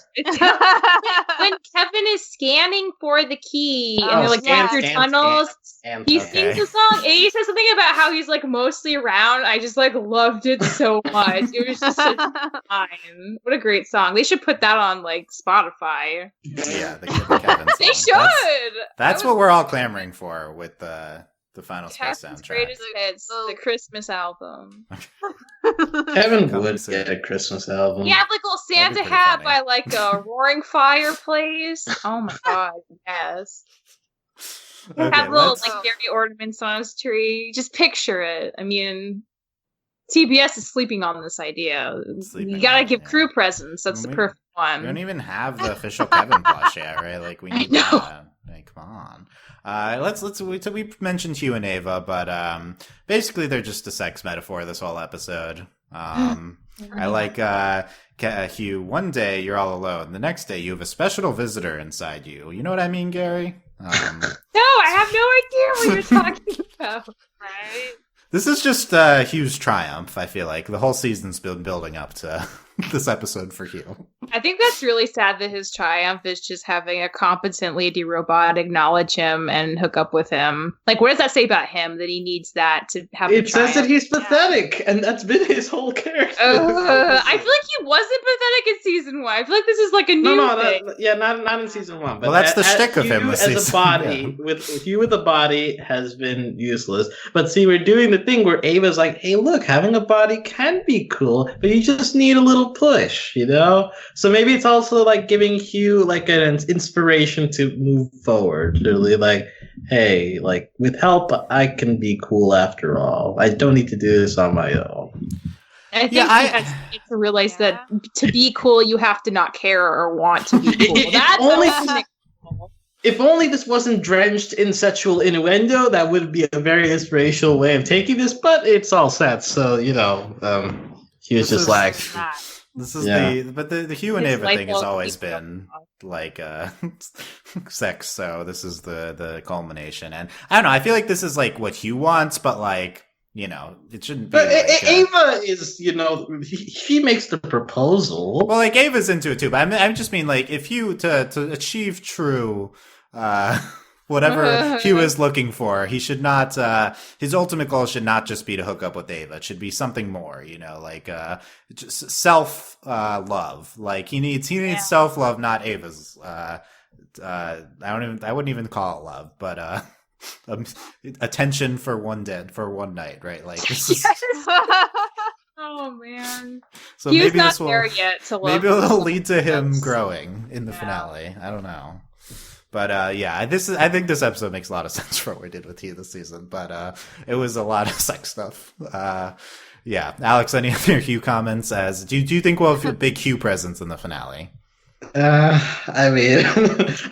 When Kevin is scanning for the key and Oh, they're like yeah. going through tunnels, And he okay. sings a song and he says something about how he's like mostly around. I just like loved it so much. It was just such fine. What a great song. They should put that on like Spotify. Yeah, the Kevin They song. should. That's That what we're all clamoring for with the Final Space Kevin's soundtrack. greatest hits, So- the Christmas album. Kevin Come would see get a Christmas album. He had like a little That'd be Santa pretty hat funny. by like a roaring fireplace. Oh my god, yes. He Okay, had little let's- like dairy ornaments on his tree. Just picture it. I mean, TBS is sleeping on this idea. You gotta give crew presence. That's the perfect one. We don't even have the official Kevin plush yet, right? Like we need that. Like, come on. We mentioned Hugh and Ava, but basically they're just a sex metaphor this whole episode. I like Hugh. One day you're all alone. The next day you have a special visitor inside you. You know what I mean, Gary? No, I have no idea what you're talking about. Right? This is just Hugh's triumph, I feel like. The whole season's been building up to this episode for Hugh. I think that's really sad that his triumph is just having a competent lady robot acknowledge him and hook up with him. Like, what does that say about him that he needs that to have It says that he's pathetic, and that's been his whole character. I feel like he wasn't pathetic in season 1. I feel like this is like a new thing. Not in season 1. But well, that's the shtick of him this season. As a body, Hugh with a body has been useless. But see, we're doing the thing where Ava's like, hey, look, having a body can be cool, but you just need a little push, you know? So maybe it's also like giving Hugh like an inspiration to move forward. Literally like, hey, like with help, I can be cool after all. I don't need to do this on my own. I think he has to realize that to be cool, you have to not care or want to be cool. If only this wasn't drenched in sexual innuendo, that would be a very inspirational way of taking this, but it's all set, so, you know, he was just like... This is the Hugh and Ava thing has always been like sex, so this is the culmination. And I don't know, I feel like this is like what Hugh wants, but like, you know, it shouldn't be. But like, Ava is, you know, he makes the proposal. Well, like Ava's into it too, but I just mean like if Hugh to achieve true whatever Hugh is looking for, he should not, his ultimate goal should not just be to hook up with Ava. It should be something more, you know, like, just self-love. Like, he needs self-love, not Ava's, I wouldn't even call it love, but, attention for one night, right? Like, this is... Oh man! So Hugh's maybe not this will, there yet to love. Maybe it'll lead to him growing in the finale. I don't know. But I think this episode makes a lot of sense for what we did with Hugh this season. But it was a lot of sex stuff. Alex, any other Hugh comments? Do you think we'll have a big Hugh presence in the finale? I mean,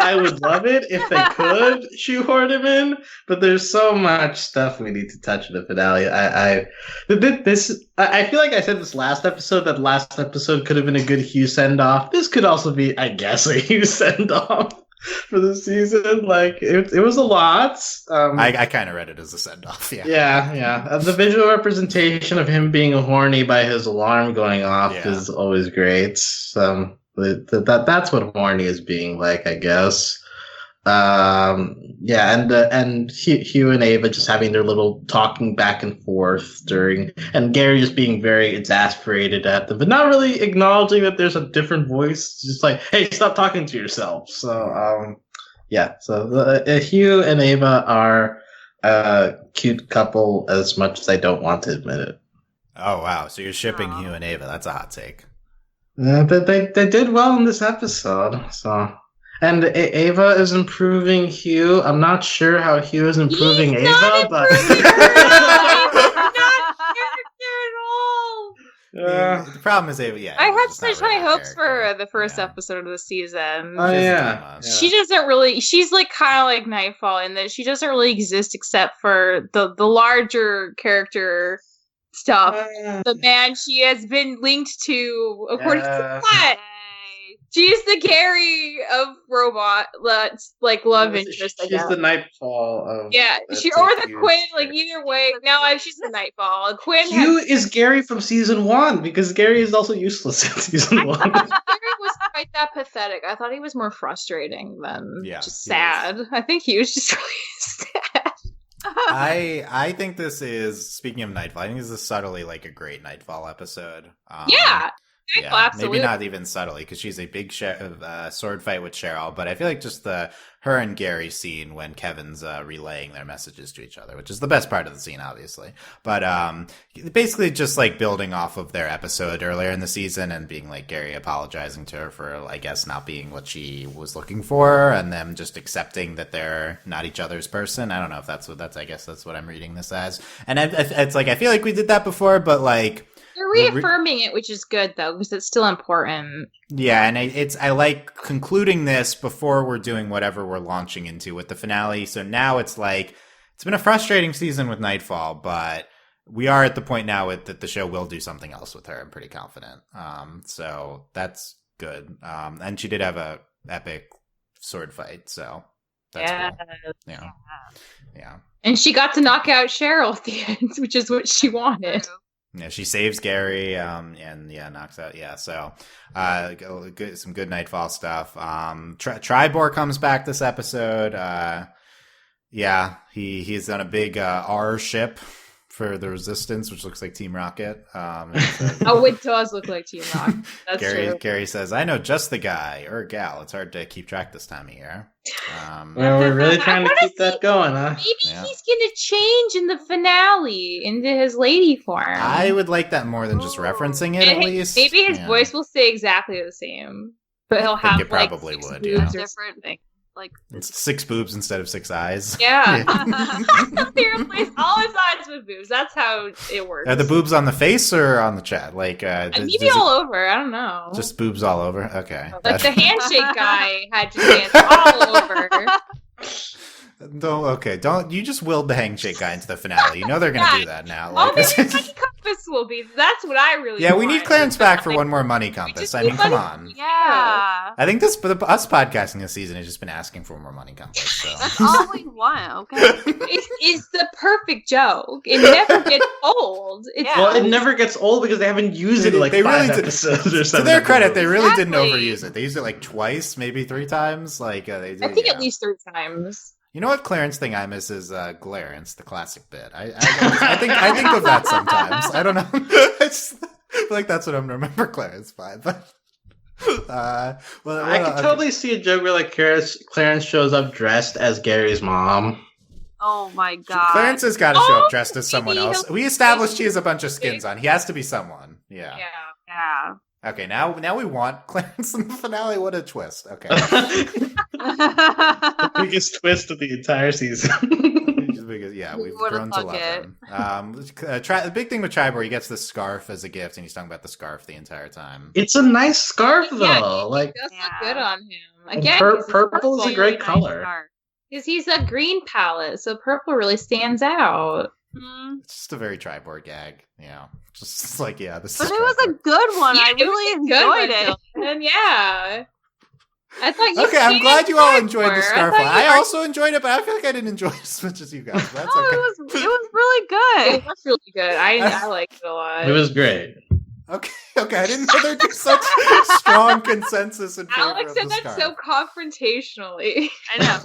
I would love it if they could shoehorn him in, but there's so much stuff we need to touch in the finale. I feel like I said this last episode, that last episode could have been a good Hugh send-off. This could also be, I guess, a Hugh send-off for the season. Like, it was a lot. I kind of read it as a send-off, yeah. The visual representation of him being horny by his alarm going off is always great. That's what horny is being like, I guess. And Hugh and Ava just having their little talking back and forth and Gary just being very exasperated at them, but not really acknowledging that there's a different voice. Just like, hey, stop talking to yourself. So, Hugh and Ava are a cute couple as much as I don't want to admit it. Oh, wow. So you're shipping Hugh and Ava. That's a hot take. They did well in this episode, so. And Ava is improving Hugh. I'm not sure how Hugh is improving Ava, but he's not character at all. The problem is Ava. Yeah, I had such high hopes for the first episode of the season. Oh yeah. She doesn't really. She's like kind of like Nightfall in that she doesn't really exist except for the larger character stuff. The man she has been linked to, according to the plot. She's the Gary of robot. That's like love interest. She's the Nightfall of. Yeah, or the Quinn. Like either way, no, she's the Nightfall. Quinn. Hugh is Gary from season 1 because Gary is also useless in season 1. Gary was quite that pathetic. I thought he was more frustrating than just sad. I think he was just really sad. I think this is, speaking of Nightfall, I think this is subtly like a great Nightfall episode. Yeah, absolutely. maybe not even subtly because she's a big sword fight with Sheryl. But I feel like just her and Gary scene when Kevin's relaying their messages to each other, which is the best part of the scene, obviously. But basically just like building off of their episode earlier in the season and being like Gary apologizing to her for, I guess, not being what she was looking for, and them just accepting that they're not each other's person. I don't know if I guess that's what I'm reading this as. And it's like I feel like we did that before, but like. You're reaffirming it, which is good though, because it's still important. Yeah, and I like concluding this before we're doing whatever we're launching into with the finale. So now it's like it's been a frustrating season with Nightfall, but we are at the point now that the show will do something else with her. I'm pretty confident. So that's good. And she did have a epic sword fight, so that's cool. Yeah. And she got to knock out Sheryl at the end, which is what she wanted. Yeah, she saves Gary, and knocks out. Yeah, so some good Nightfall stuff. Tribore comes back this episode. He's on a big R ship for the Resistance, which looks like Team Rocket. It does look like Team Rocket. That's true. Gary says, "I know just the guy or gal. It's hard to keep track this time of year." Well, we're really trying to keep that going, huh? Maybe he's gonna change in the finale into his lady form. I would like that more than just referencing it, at least. Maybe his voice will stay exactly the same, but he'll have it probably like, would. Yeah, different thing. Like it's 6 boobs instead of 6 eyes. Yeah. He replaced all his eyes with boobs. That's how it works. Are the boobs on the face or on the chat? Like maybe all over. I don't know. Just boobs all over. Okay. Like the handshake guy had just hands all over. Don't you just willed the handshake guy into the finale? You know they're gonna do that now. Like, maybe Money Compass will be. That's what I really. Yeah, we need Clarence back for one more Money Compass. I mean, come on. Yeah. I think us podcasting this season has just been asking for more Money Compass. So. That's all we want. Okay. It's the perfect joke. It never gets old. Well, it never gets old because they haven't used it in like 5 episodes or something. To their credit, they really didn't overuse it. They used it like twice, maybe 3 times. Like they did, I think at least 3 times. You know what Clarence thing I miss is Clarence, the classic bit. I think of that sometimes. I don't know. I just feel like that's what I'm gonna remember Clarence by. But I can totally see a joke where like Clarence shows up dressed as Gary's mom. Oh my god! Clarence has got to show up dressed as someone else. We established he has a bunch of skins on. He has to be someone. Yeah. Okay, now we want Clarence in the finale. What a twist. Okay. The biggest twist of the entire season. We've grown to love him. The big thing with Tribore, he gets the scarf as a gift, and he's talking about the scarf the entire time. It's a nice scarf, though. It does look good on him. Again, purple is a great color. Because he's a green palette, so purple really stands out. It's just a very Tribore gag. Yeah. Just like, this But is it was a good one. I really enjoyed it. And yeah. I thought you Okay, I'm glad you all enjoyed the scarf one. I also enjoyed it, but I feel like I didn't enjoy it as much as you guys. But that's okay. It was really good. It was really good. I liked it a lot. It was great. Okay, I didn't know there'd be such strong consensus in favor Alex of the said that scarf. so confrontationally. I know.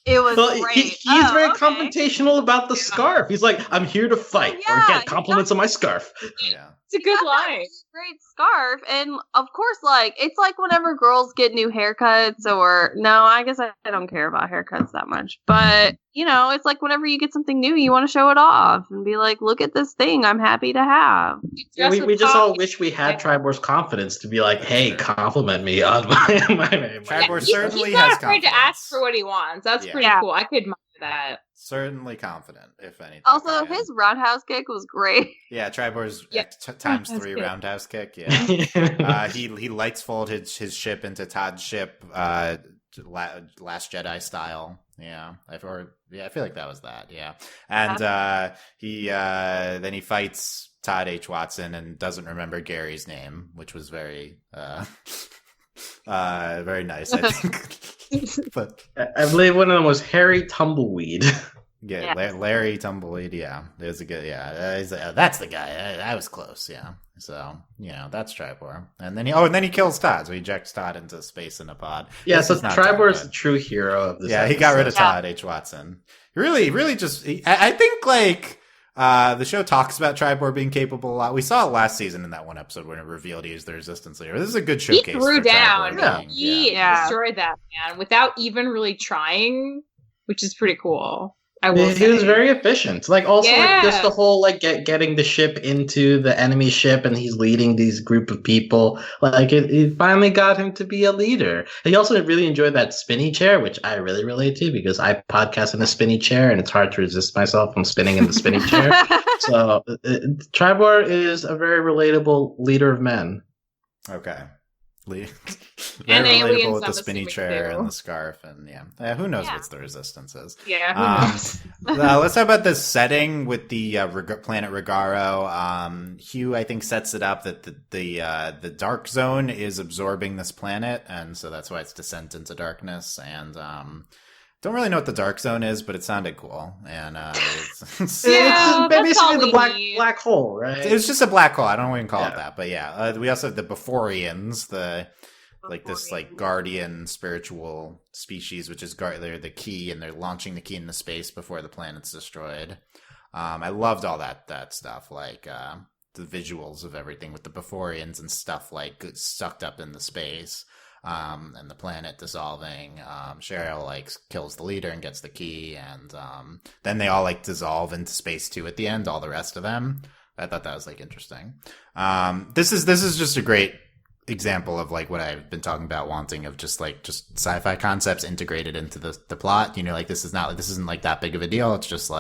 It was great. He's very confrontational about the scarf. He's like, I'm here to fight or get compliments on my scarf. Yeah. It's a good line. Great scarf, and of course, like it's like whenever girls get new haircuts, or no, I guess I don't care about haircuts that much. But it's like whenever you get something new, you want to show it off and be like, "Look at this thing I'm happy to have." Yeah, we just all wish we had Tribore's confidence to be like, "Hey, compliment me on my." Tribore certainly he's not has afraid confidence. to ask for what he wants. That's pretty cool. I could admire that. Certainly confident, if anything. Also, his roundhouse kick was great. Yeah, Tribore's times 3 roundhouse kick. Yeah, he lights fold his ship into Todd's ship, Last Jedi style. Yeah, I feel like that was that. Yeah, and he fights Todd H. Watson and doesn't remember Gary's name, which was very very nice, I think. But I believe one of them was Harry Tumbleweed. Yeah, Larry Tumbleweed. Yeah, it was a good. Yeah, that's the guy. I was close. Yeah, so that's Tribore, and then he kills Todd. So he ejects Todd into space in a pod. Yeah, so Tribore is the true hero of this. Yeah, episode. He got rid of Todd H. Watson. Really, just. I think like The show talks about Tribore being capable a lot. We saw it last season in that one episode when it revealed he is the resistance leader. This is a good showcase. He threw for down. Tribore being- He destroyed that man without even really trying, which is pretty cool. I will say. He was very efficient. Like also Yeah. like, just the whole like getting the ship into the enemy ship, and he's leading these group of people. Like it finally got him to be a leader. And he also really enjoyed that spinny chair, which I really relate to because I podcast in a spinny chair, and it's hard to resist myself from spinning in the spinny chair. So Tribore is a very relatable leader of men. Okay. Very And relatable aliens, with the I'm spinny assuming, chair too. and the scarf, and who knows what the resistance is. Yeah, who knows? Let's talk about the setting with the planet Regaro. Hugh, I think, sets it up that the dark zone is absorbing this planet, and so that's why it's descent into darkness. And don't really know what the dark zone is, but it sounded cool. And It's Yeah, that's basically all the we need. black hole, right? it's just a black hole. I don't even call it Yeah. that, but we also have the Beforians, this guardian spiritual species, which is they're the key, and they're launching the key into space before the planet's destroyed. I loved all that stuff, like the visuals of everything with the Beforians and stuff like sucked up in the space, and the planet dissolving. Sheryl kills the leader and gets the key, and then they all dissolve into space too at the end. All the rest of them. I thought that was interesting. This is just a great example of what I've been talking about, wanting of just sci-fi concepts integrated into the plot. This isn't that big of a deal. It's just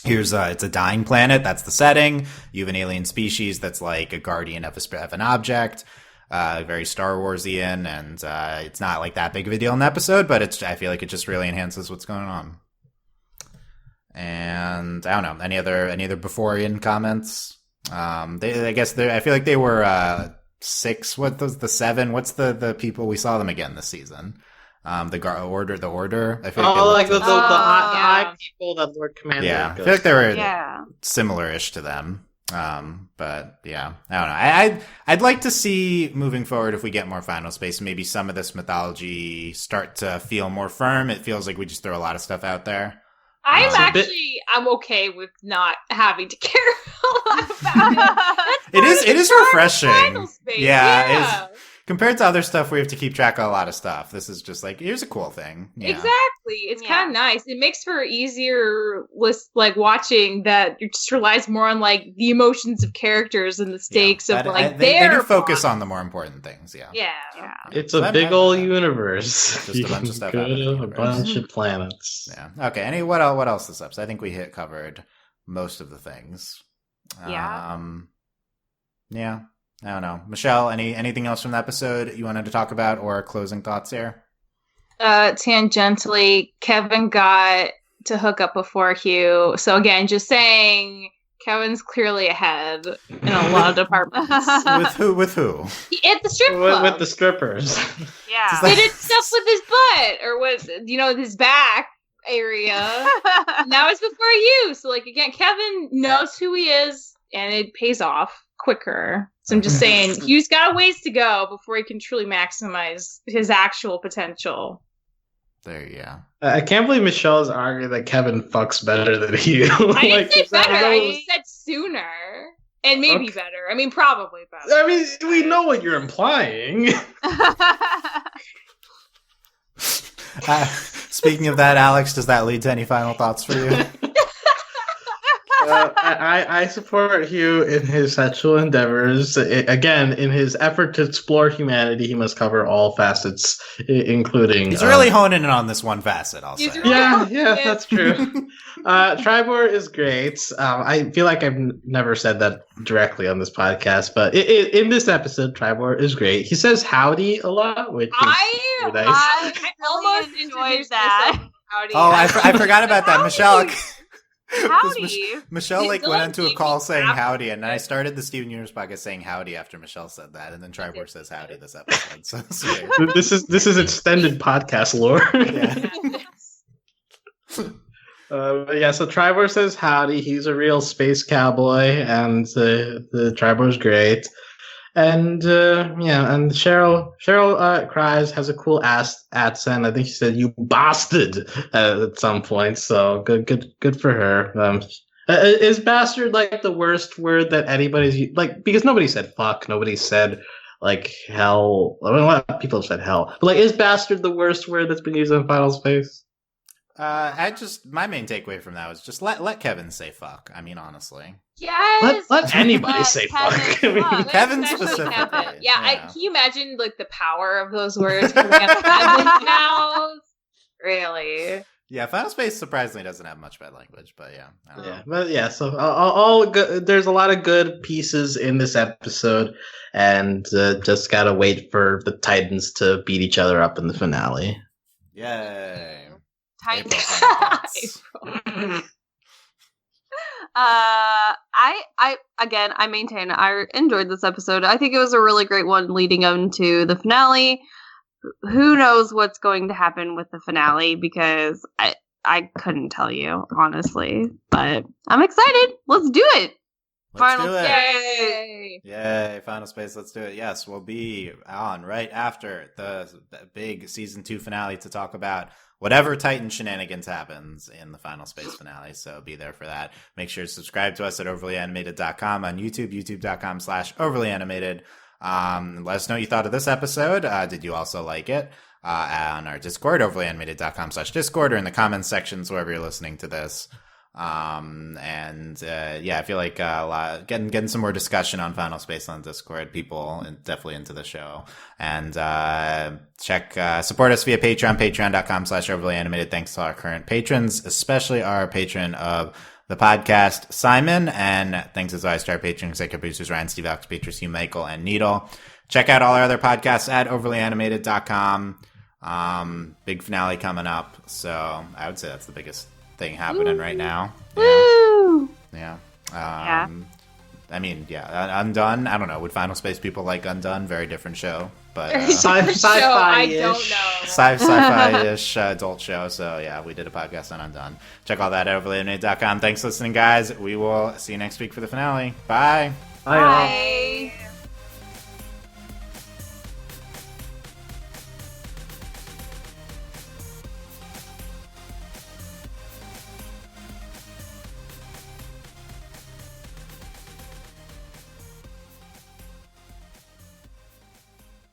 here's it's a dying planet. That's the setting. You have an alien species that's a guardian of an object. Very Star Warsian, and it's not that big of a deal in the episode, but I feel like it just really enhances what's going on. And I don't know, any other Beforian comments? I feel like they were 6. What was the 7? What's the people we saw them again this season? The order. I feel like the high people that Lord Commander. Yeah, I feel like they were Yeah. similar-ish to them. But yeah, I don't know. I'd like to see moving forward, if we get more Final Space, maybe some of this mythology start to feel more firm. It feels like we just throw a lot of stuff out there. I'm okay with not having to care a lot about it. It is refreshing. Final Space. Yeah, compared to other stuff, we have to keep track of a lot of stuff. This is just here's a cool thing. Yeah. Exactly. It's kind of nice. It makes for easier watching that it just relies more on the emotions of characters and the stakes of they do focus on the more important things. Yeah. Yeah. It's a big old universe. Just a bunch of stuff. Go out of the to a universe. bunch of planets. Yeah. Okay. What else this episode? I think we covered most of the things. Yeah. Yeah. I don't know. Michelle, anything else from the episode you wanted to talk about, or closing thoughts here? Tangentially, Kevin got to hook up before Hugh. So again, just saying, Kevin's clearly ahead in a lot of departments. With who? At the strip club. With the strippers. Yeah. He did stuff with his butt, or with his back area. Now it's before you. So again, Kevin knows who he is, and it pays off quicker. So I'm just saying, Hugh's got a ways to go before he can truly maximize his actual potential. There you go. I can't believe Michelle's arguing that Kevin fucks better than you. I didn't say better. I just said sooner. And maybe better. I mean, probably better. I mean, we know what you're implying. Speaking of that, Alex, does that lead to any final thoughts for you? I support Hugh in his sexual endeavors. Again, in his effort to explore humanity, he must cover all facets, including... He's really honing in on this one facet, I'll say. Yeah, that's true. Tribore is great. I feel like I've never said that directly on this podcast, but in this episode, Tribore is great. He says howdy a lot, which is nice. I almost enjoyed that. Howdy. Oh, I forgot about that. Michelle... Howdy. Michelle went into a call saying howdy, and I started the Steven Universe podcast saying howdy after Michelle said that, and then Tribore says howdy this episode. So this is extended podcast lore. Yeah. So Tribore says howdy. He's a real space cowboy, and the Tribore's great. And and Sheryl cries, has a cool accent. I think she said "you bastard" at some point. So good for her. Is bastard like the worst word that anybody's like? Because nobody said fuck, nobody said like hell. I mean, a lot of people have said hell, but like, is bastard the worst word that's been used in Final Space? My main takeaway from that was just let Kevin say fuck. I mean, honestly. Yes. Let anybody say Kevin, fuck. I mean, fuck. Kevin Especially specifically. Kevin. Yeah, Yeah. can you imagine like the power of those words coming out of Kevin's mouth? Really? Yeah, Final Space surprisingly doesn't have much bad language, but yeah. I don't know. yeah, but yeah. So all good. There's a lot of good pieces in this episode, and just gotta wait for the Titans to beat each other up in the finale. Yay. Titan. April Fool's. I maintain I enjoyed this episode. I think it was a really great one leading into the finale. Who knows what's going to happen with the finale, because I couldn't tell you, honestly. But I'm excited. Let's do it. Let's do it. Yay! Yay, Final Space, let's do it. Yes, we'll be on right after the big season 2 finale to talk about whatever Titan shenanigans happens in the Final Space finale. So be there for that. Make sure to subscribe to us at overlyanimated.com on YouTube, youtube.com/overlyanimated. Let us know what you thought of this episode. Did you also like it? On our Discord, overlyanimated.com/Discord, or in the comments sections wherever you're listening to this. I feel like getting some more discussion on Final Space on Discord. People definitely into the show. And support us via Patreon, patreon.com/overlyanimated. Thanks to our current patrons, especially our patron of the podcast, Simon, and thanks as always to our patron executive producers Ryan, Steve, Alex, Beatrice, Hugh, Michael, and Needle. Check out all our other podcasts at overlyanimated.com. Big finale coming up, so I would say that's the biggest thing happening right now. Woo! Yeah. Yeah. I mean, yeah, Undone. I don't know. Would Final Space people like Undone? Very different show, but Sci-fi-ish. I don't know. sci-fi-ish adult show. So yeah, we did a podcast on Undone. Check all that at overlyanimated.com. Thanks for listening, guys. We will see you next week for the finale. Bye. Bye, y'all. Bye.